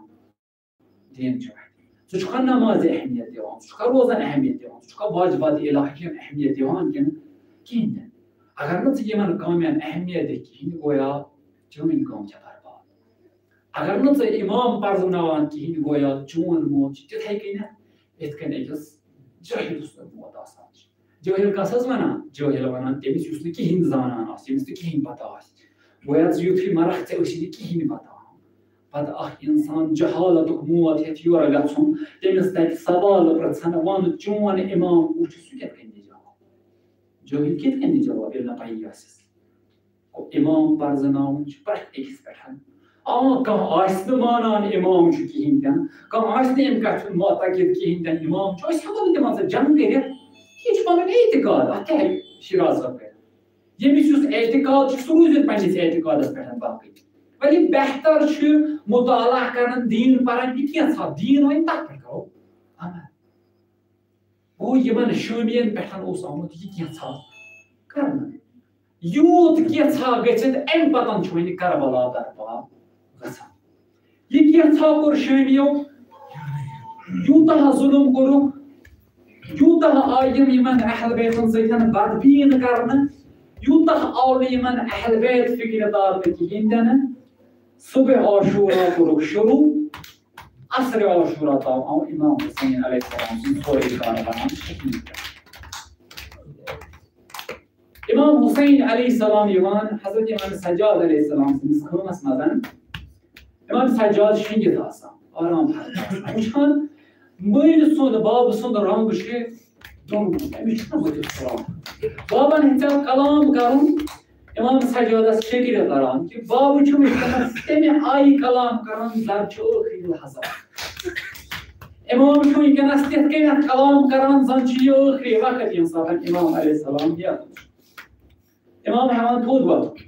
دیٖنچہِ وتہِ ژٕ چھُکھا نمازِ اہمیت دِوان ژٕ چھُکھا روزن اہمیت دِوان ژٕ چھُکھا واجبات الہیَن اہمیت دِوان کِنہٕ کِہیٖنۍ تہِ اگر نہٕ ژٕ یِمن کامٮ۪ن اہمیت دِکھ کِہیٖنۍ گویا چٲنۍ کٲم چھےٚ برباد اگر نہٕ ژٕ امام پرزناوان کِہیٖنۍ گویا چون موت چھُ تِتھے کٔنٮ۪تھ یِتھ کٔنۍ أکِس جٲہِل سُنٛد موت آسان چھُ جٲہِل کس حظ ونان جٲہِل ونان تٔمِس یُس نہٕ کِہیٖنۍ زانان آسہِ ییٚمِس نہٕ کِہیٖنۍ پتہ آسہِ گویا ژٕ یُتھُے مرکھ ژےٚ ٲسی نہٕ کِہیٖنۍ پتہ پتہٕ اکھ انسان جہالتُک موت ہیٚتھ یورٕ گژھُن تٔمِس تتہِ سوال پرژھن وَن چون امام کُس چھُ سُہ کِتھ کٔنۍ دِ جواب جٲہِل کِتھ کٔنۍ دِ جواب ییٚلہِ نہٕ پیی آسٮ۪س امام پرزناوُن چھُ پرٛٮ۪تھ أکِس پٮ۪ٹھ کانٛہہ آسہِ نہٕ مانان امام چھُ کِہیٖنۍ تہِ نہٕ کانٛہہ آسہِ نہٕ امہِ کتھِ ہُنٛد معتقد کِہیٖنۍ تہِ نہٕ امام چھُ أسۍ ہٮ۪کو نہٕ تِمن سۭتۍ جنگ کٔرِتھ یہِ چھُ پنُن اعتقاد اتھ کیٛاہ ہیٚکہِ شِراز صٲب کٔرِتھ ییٚمِس یُس اعتقاد چھُ سُہ روٗزِتھ پننِس اعتقادس پٮ۪ٹھ باقٕے ولی بہتر چھُ مُطالعہ کران دیٖن پران یہِ کینٛژھا دیٖن وۄنۍ تتھ پٮ۪ٹھ کرو عمل گوٚو یِمن شٲمین پٮ۪ٹھ اوس آمُت یہِ کینٛژھا کرنہٕ یوٗت کینٛژھا گٔژھِتھ امہِ پتہٕ چھُ وۄنۍ کربلا برپا گژھان یہِ کینٛژھا کوٚر شٲمیو یوٗتاہ ظُلم کوٚرُکھ یوٗتاہ آے یِمن اہل بیتن سۭتۍ بدبیٖن کرنہٕ یوٗتاہ آو نہٕ یِمن اہل بیت فِکرِ تارنہٕ کِہیٖنۍ تہِ نہٕ صُبح عاشوٗرا کوٚرُکھ شروٗع عصرِ عاشوٗرا تام آو امام حسین علیہ السلام سُنٛد سورُے کار بنان امام حسین علیہ السلام یِوان حضرت امام سجاد علیہ السلام سٕنٛدِس خٲمس منٛز امام سجاد شٔنگِتھ آسان آرام وٕچھان مٲلۍ سُنٛد بابہٕ سُنٛد رنٛگ چھُ دۄنوٕنی أمِس چھُنہ بٕتھِس ژلان بابن ہیٚژیو کلام کرُن امام سجادس فِکرِ تران کہِ بابہٕ چھُ وٕنکیٚنس تمہِ آیہِ کلام کران زن چھُ ٲخری لحظات امام چھُ وٕنکیٚنس تِتھ کٔنٮ۪تھ کلام کران زن چھُ یہِ ٲخری وقت ییٚمہِ ساتہٕ امام علیہ السلام یَتھ امام ہٮ۪وان تھوٚد وۄتھُن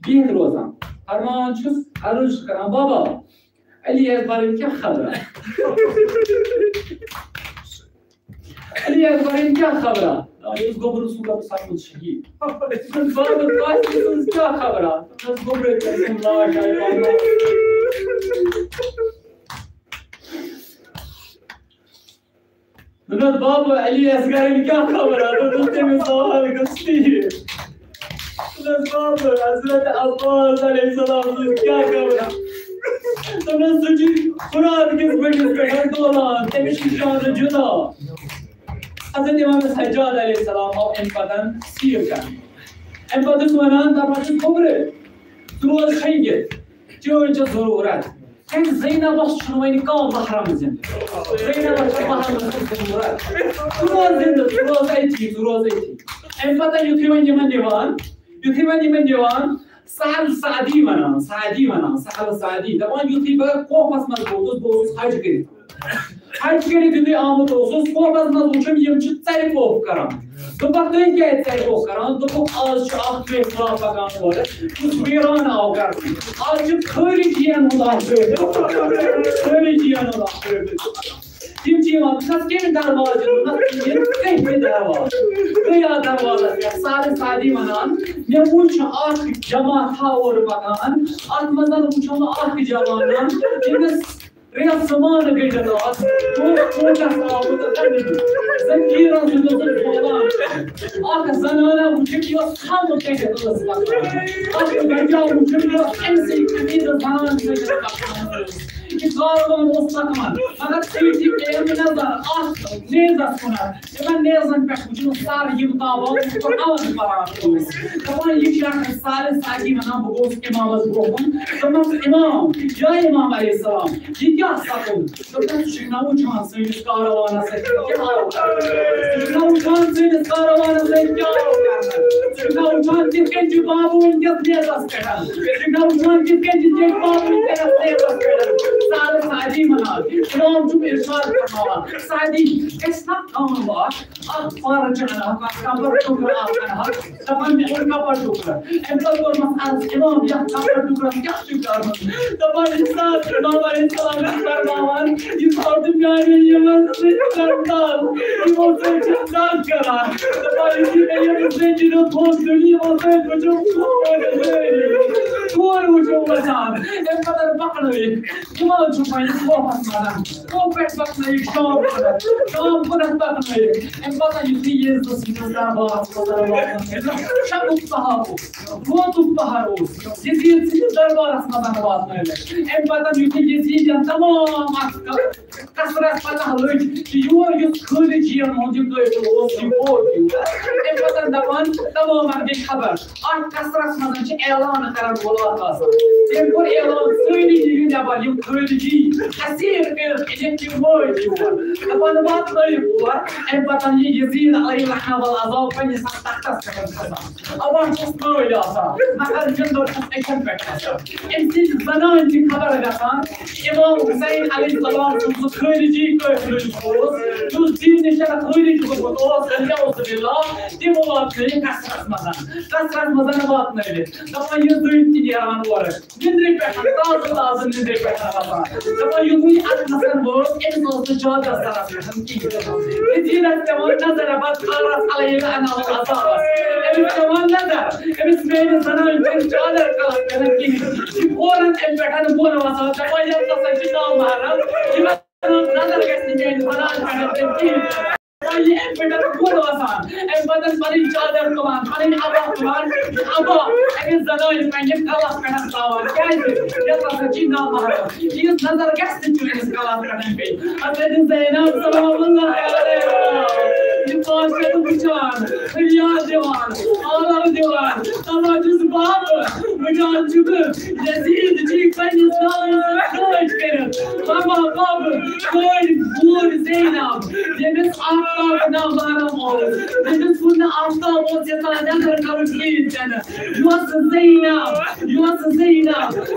بِہِتھ روزان فرمان چھُس عرض چھُ کران بابا علی اکبرٕنۍ کیٛاہ خبرا علی اکبرٕنۍ کیٛاہ خبرا یہِ اوس گوٚبرٕ سُنٛد سپُد شہیٖد بابا قاسمہِ سٕنٛز کیٛاہ خبرا گوٚبرٕ سٕنٛز لاش آیہِ دوٚپنس بابا علی اصغرٕنۍ کیٛاہ خبرا دوٚپنس تٔمِس سوال گوٚژھ ٹھیٖک دوٚپنس بابا حضرت عباس علیہ السلام سٕنٛز کیٛاہ خبرا دوٚپنس سُہ چھُ قرآن کِس بٔٹھِس پٮ۪ٹھ دولان تٔمِس چھِ شانہٕ جُدا حضرت امام سجاد علیہ السلام آو امہِ پتہٕ سیٖر کرنہٕ امہِ پتہٕ چھُس ونان دپان چھُس گوٚبرٕ ژٕ روز شٔنگِتھ چٲنۍ چھےٚ ضروٗرت کیٛازِ زینبس چھُنہٕ وۄنۍ کانٛہہ محرم زِندٕ زینبس چھِ محرمس سٕنٛز ضروٗرت ژٕ روز زِندٕ ژٕ روز أتی ژٕ روز أتی امہِ پتہٕ یُتھُے وۄنۍ یِمن نِوان سہل سعدی ونان سہل سعدی دپان یُتھُے بہٕ کوفس منٛز ووتُس بہٕ اوسُس حج کٔرِتھ Hacı kere amut olsun, sohbetine uçum yemçi tsari kof karan. Dupak dön ki tsari kof karan, dupak az şu ah ve sıra bakan var. Kus viran avgar. Azıcık köri ciyan ulan söyledi. Köri ciyan ulan söyledi. Kim ciyan kas kimin darvacı, nasıl kimin kaybe darva. Kaya darvalar ya sade sadi manan. Ne uç ah cemaat havur bakan. Atmadan uçama ah cemaatan. Şimdi Real zamanı gecede az. Koca sağlıkta tabii. Zekiran sözü falan. Arka zanana uçuyor tam gecede az bak. Arka gece uçuyor en sevdiği de zaman gecede bak. İzvarın olsakman. Fakat sevdiğim ne var? Ah ne zasına. Ben ne yazan pek ucunu sar gibi dava. Kur'an var. Kapan yıkıyan sare sagi mana bu ki mamaz bokun. Tamam imam. Ya imam aleyhisselam. Yıkıyan sakın. Fakat şuna uçan suyunuz karavana sekar. Şuna uçan suyunuz karavana sekar. Şuna uçan tepkenci babun yazıya zaskar. Şuna uçan tepkenci babun yazıya zaskar. Sare sagi mana. Şuna tüm irşad kama. Sagi esnaf kama var. Ah faracana. Kabar tukra akana. Taman bir kabar tukra. Emsal kormas az imam ya kabar tukra yakşuklar. Taman insan imam insan karmavan. İnsanım yani yemezsin kardan. İmosay çıktan karar. Taman içine yemezsin cino tozgülü imosay çocuk Kuvar uçuğulacağım. En kadar bakmayın. Kuvar uçuğmayın. Korkmasmadan. Korkmak bakmayın. Şam kadar. Şam kadar bakmayın. En kadar yüzü sizden bağışmalara bakmayın. Şakuk baharu. Kuatuk baharu. Yezid sizler bağışmadan bakmayın. En kadar yüzü tamam artık. Kasrat patahlık. Yuvar yüz kılıcıya mevcut olsun. En kadar davan tamamen bir haber. Artık kasratmadan için elanı karar bolar lazım. Tempor elan söylediği yapar. Yum kılıcı. Asir edecek var. Kapanı bakmayın var. En kadar Yezid alayhi rahmet ve azab beni saktaktas kadar. Ama çok böyle asa. Makar cindor ekran bekliyor. Emsiz zaman ki haber edersen İmam Hüseyin aleyhisselam sözü kıyıcı kıyıcı Düz din nişana kıyıcı kıyıcı o sence olsun billah. Dim olanları kasratmadan bakmayın. Ama yüzüğün yaran var. Dindik bekler lazım dindik bekler. Ama yüzüğü atmasan bu en sonunda çoğu da sarasın. Diyelim devam nazara bak Allah alayhi ana Allah. Evet devam nazar. Evet benim sana önce çağlar kalan gibi. Oran empekan bu namazda tamam yapsa için almaram. Nazar geçtiğini bana anlatayım. Ayı empekan bu namazda. Empadan bari çağlar kalan. Bari abah kalan. Abah. Evet sana önce Allah kalan kalan. Geldi. Yapsa için almaram. Yüz nazar geçtiğini kalan kalan bey. Hazreti Zeynep sallallahu aleyhi ve sellem. Bağışladı bıçağın, hülya divan, ağlar divan, amacız bağlı, mücancıbı, Yezid çıkmayın İslam'ın kılıç verin. Ama babı, köy, buğur, Zeynep, deniz asla günahlarım olur. Deniz bunu asla o cesaretten karışmayın seni. Yuvası Zeynep,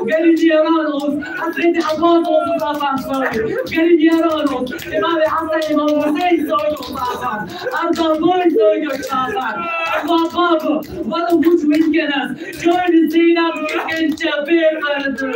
geri yaran olsun. Hazreti Abbas olsun zaten söyle. Geri yaran olsun. İmam-ı Hasan İmam Hüseyin söylüyor zaten. Arda boy söylüyor zaten. Ama babı, bana huç bilgeniz. Gördü Zeynep genççe bir karıdır.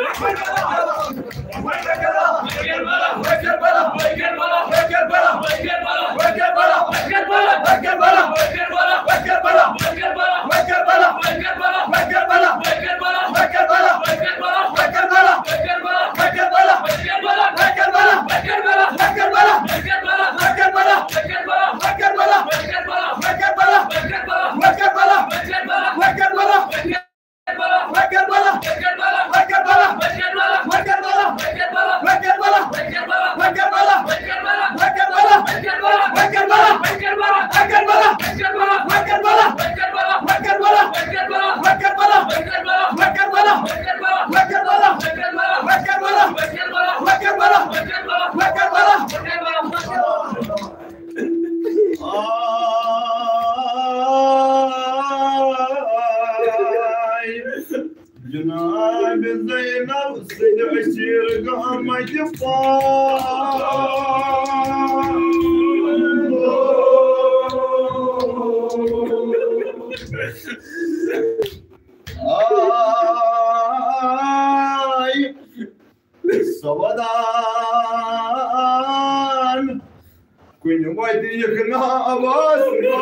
Zeynep seni aşırı gamayı Ay sobadan Kunyum ay yakına basma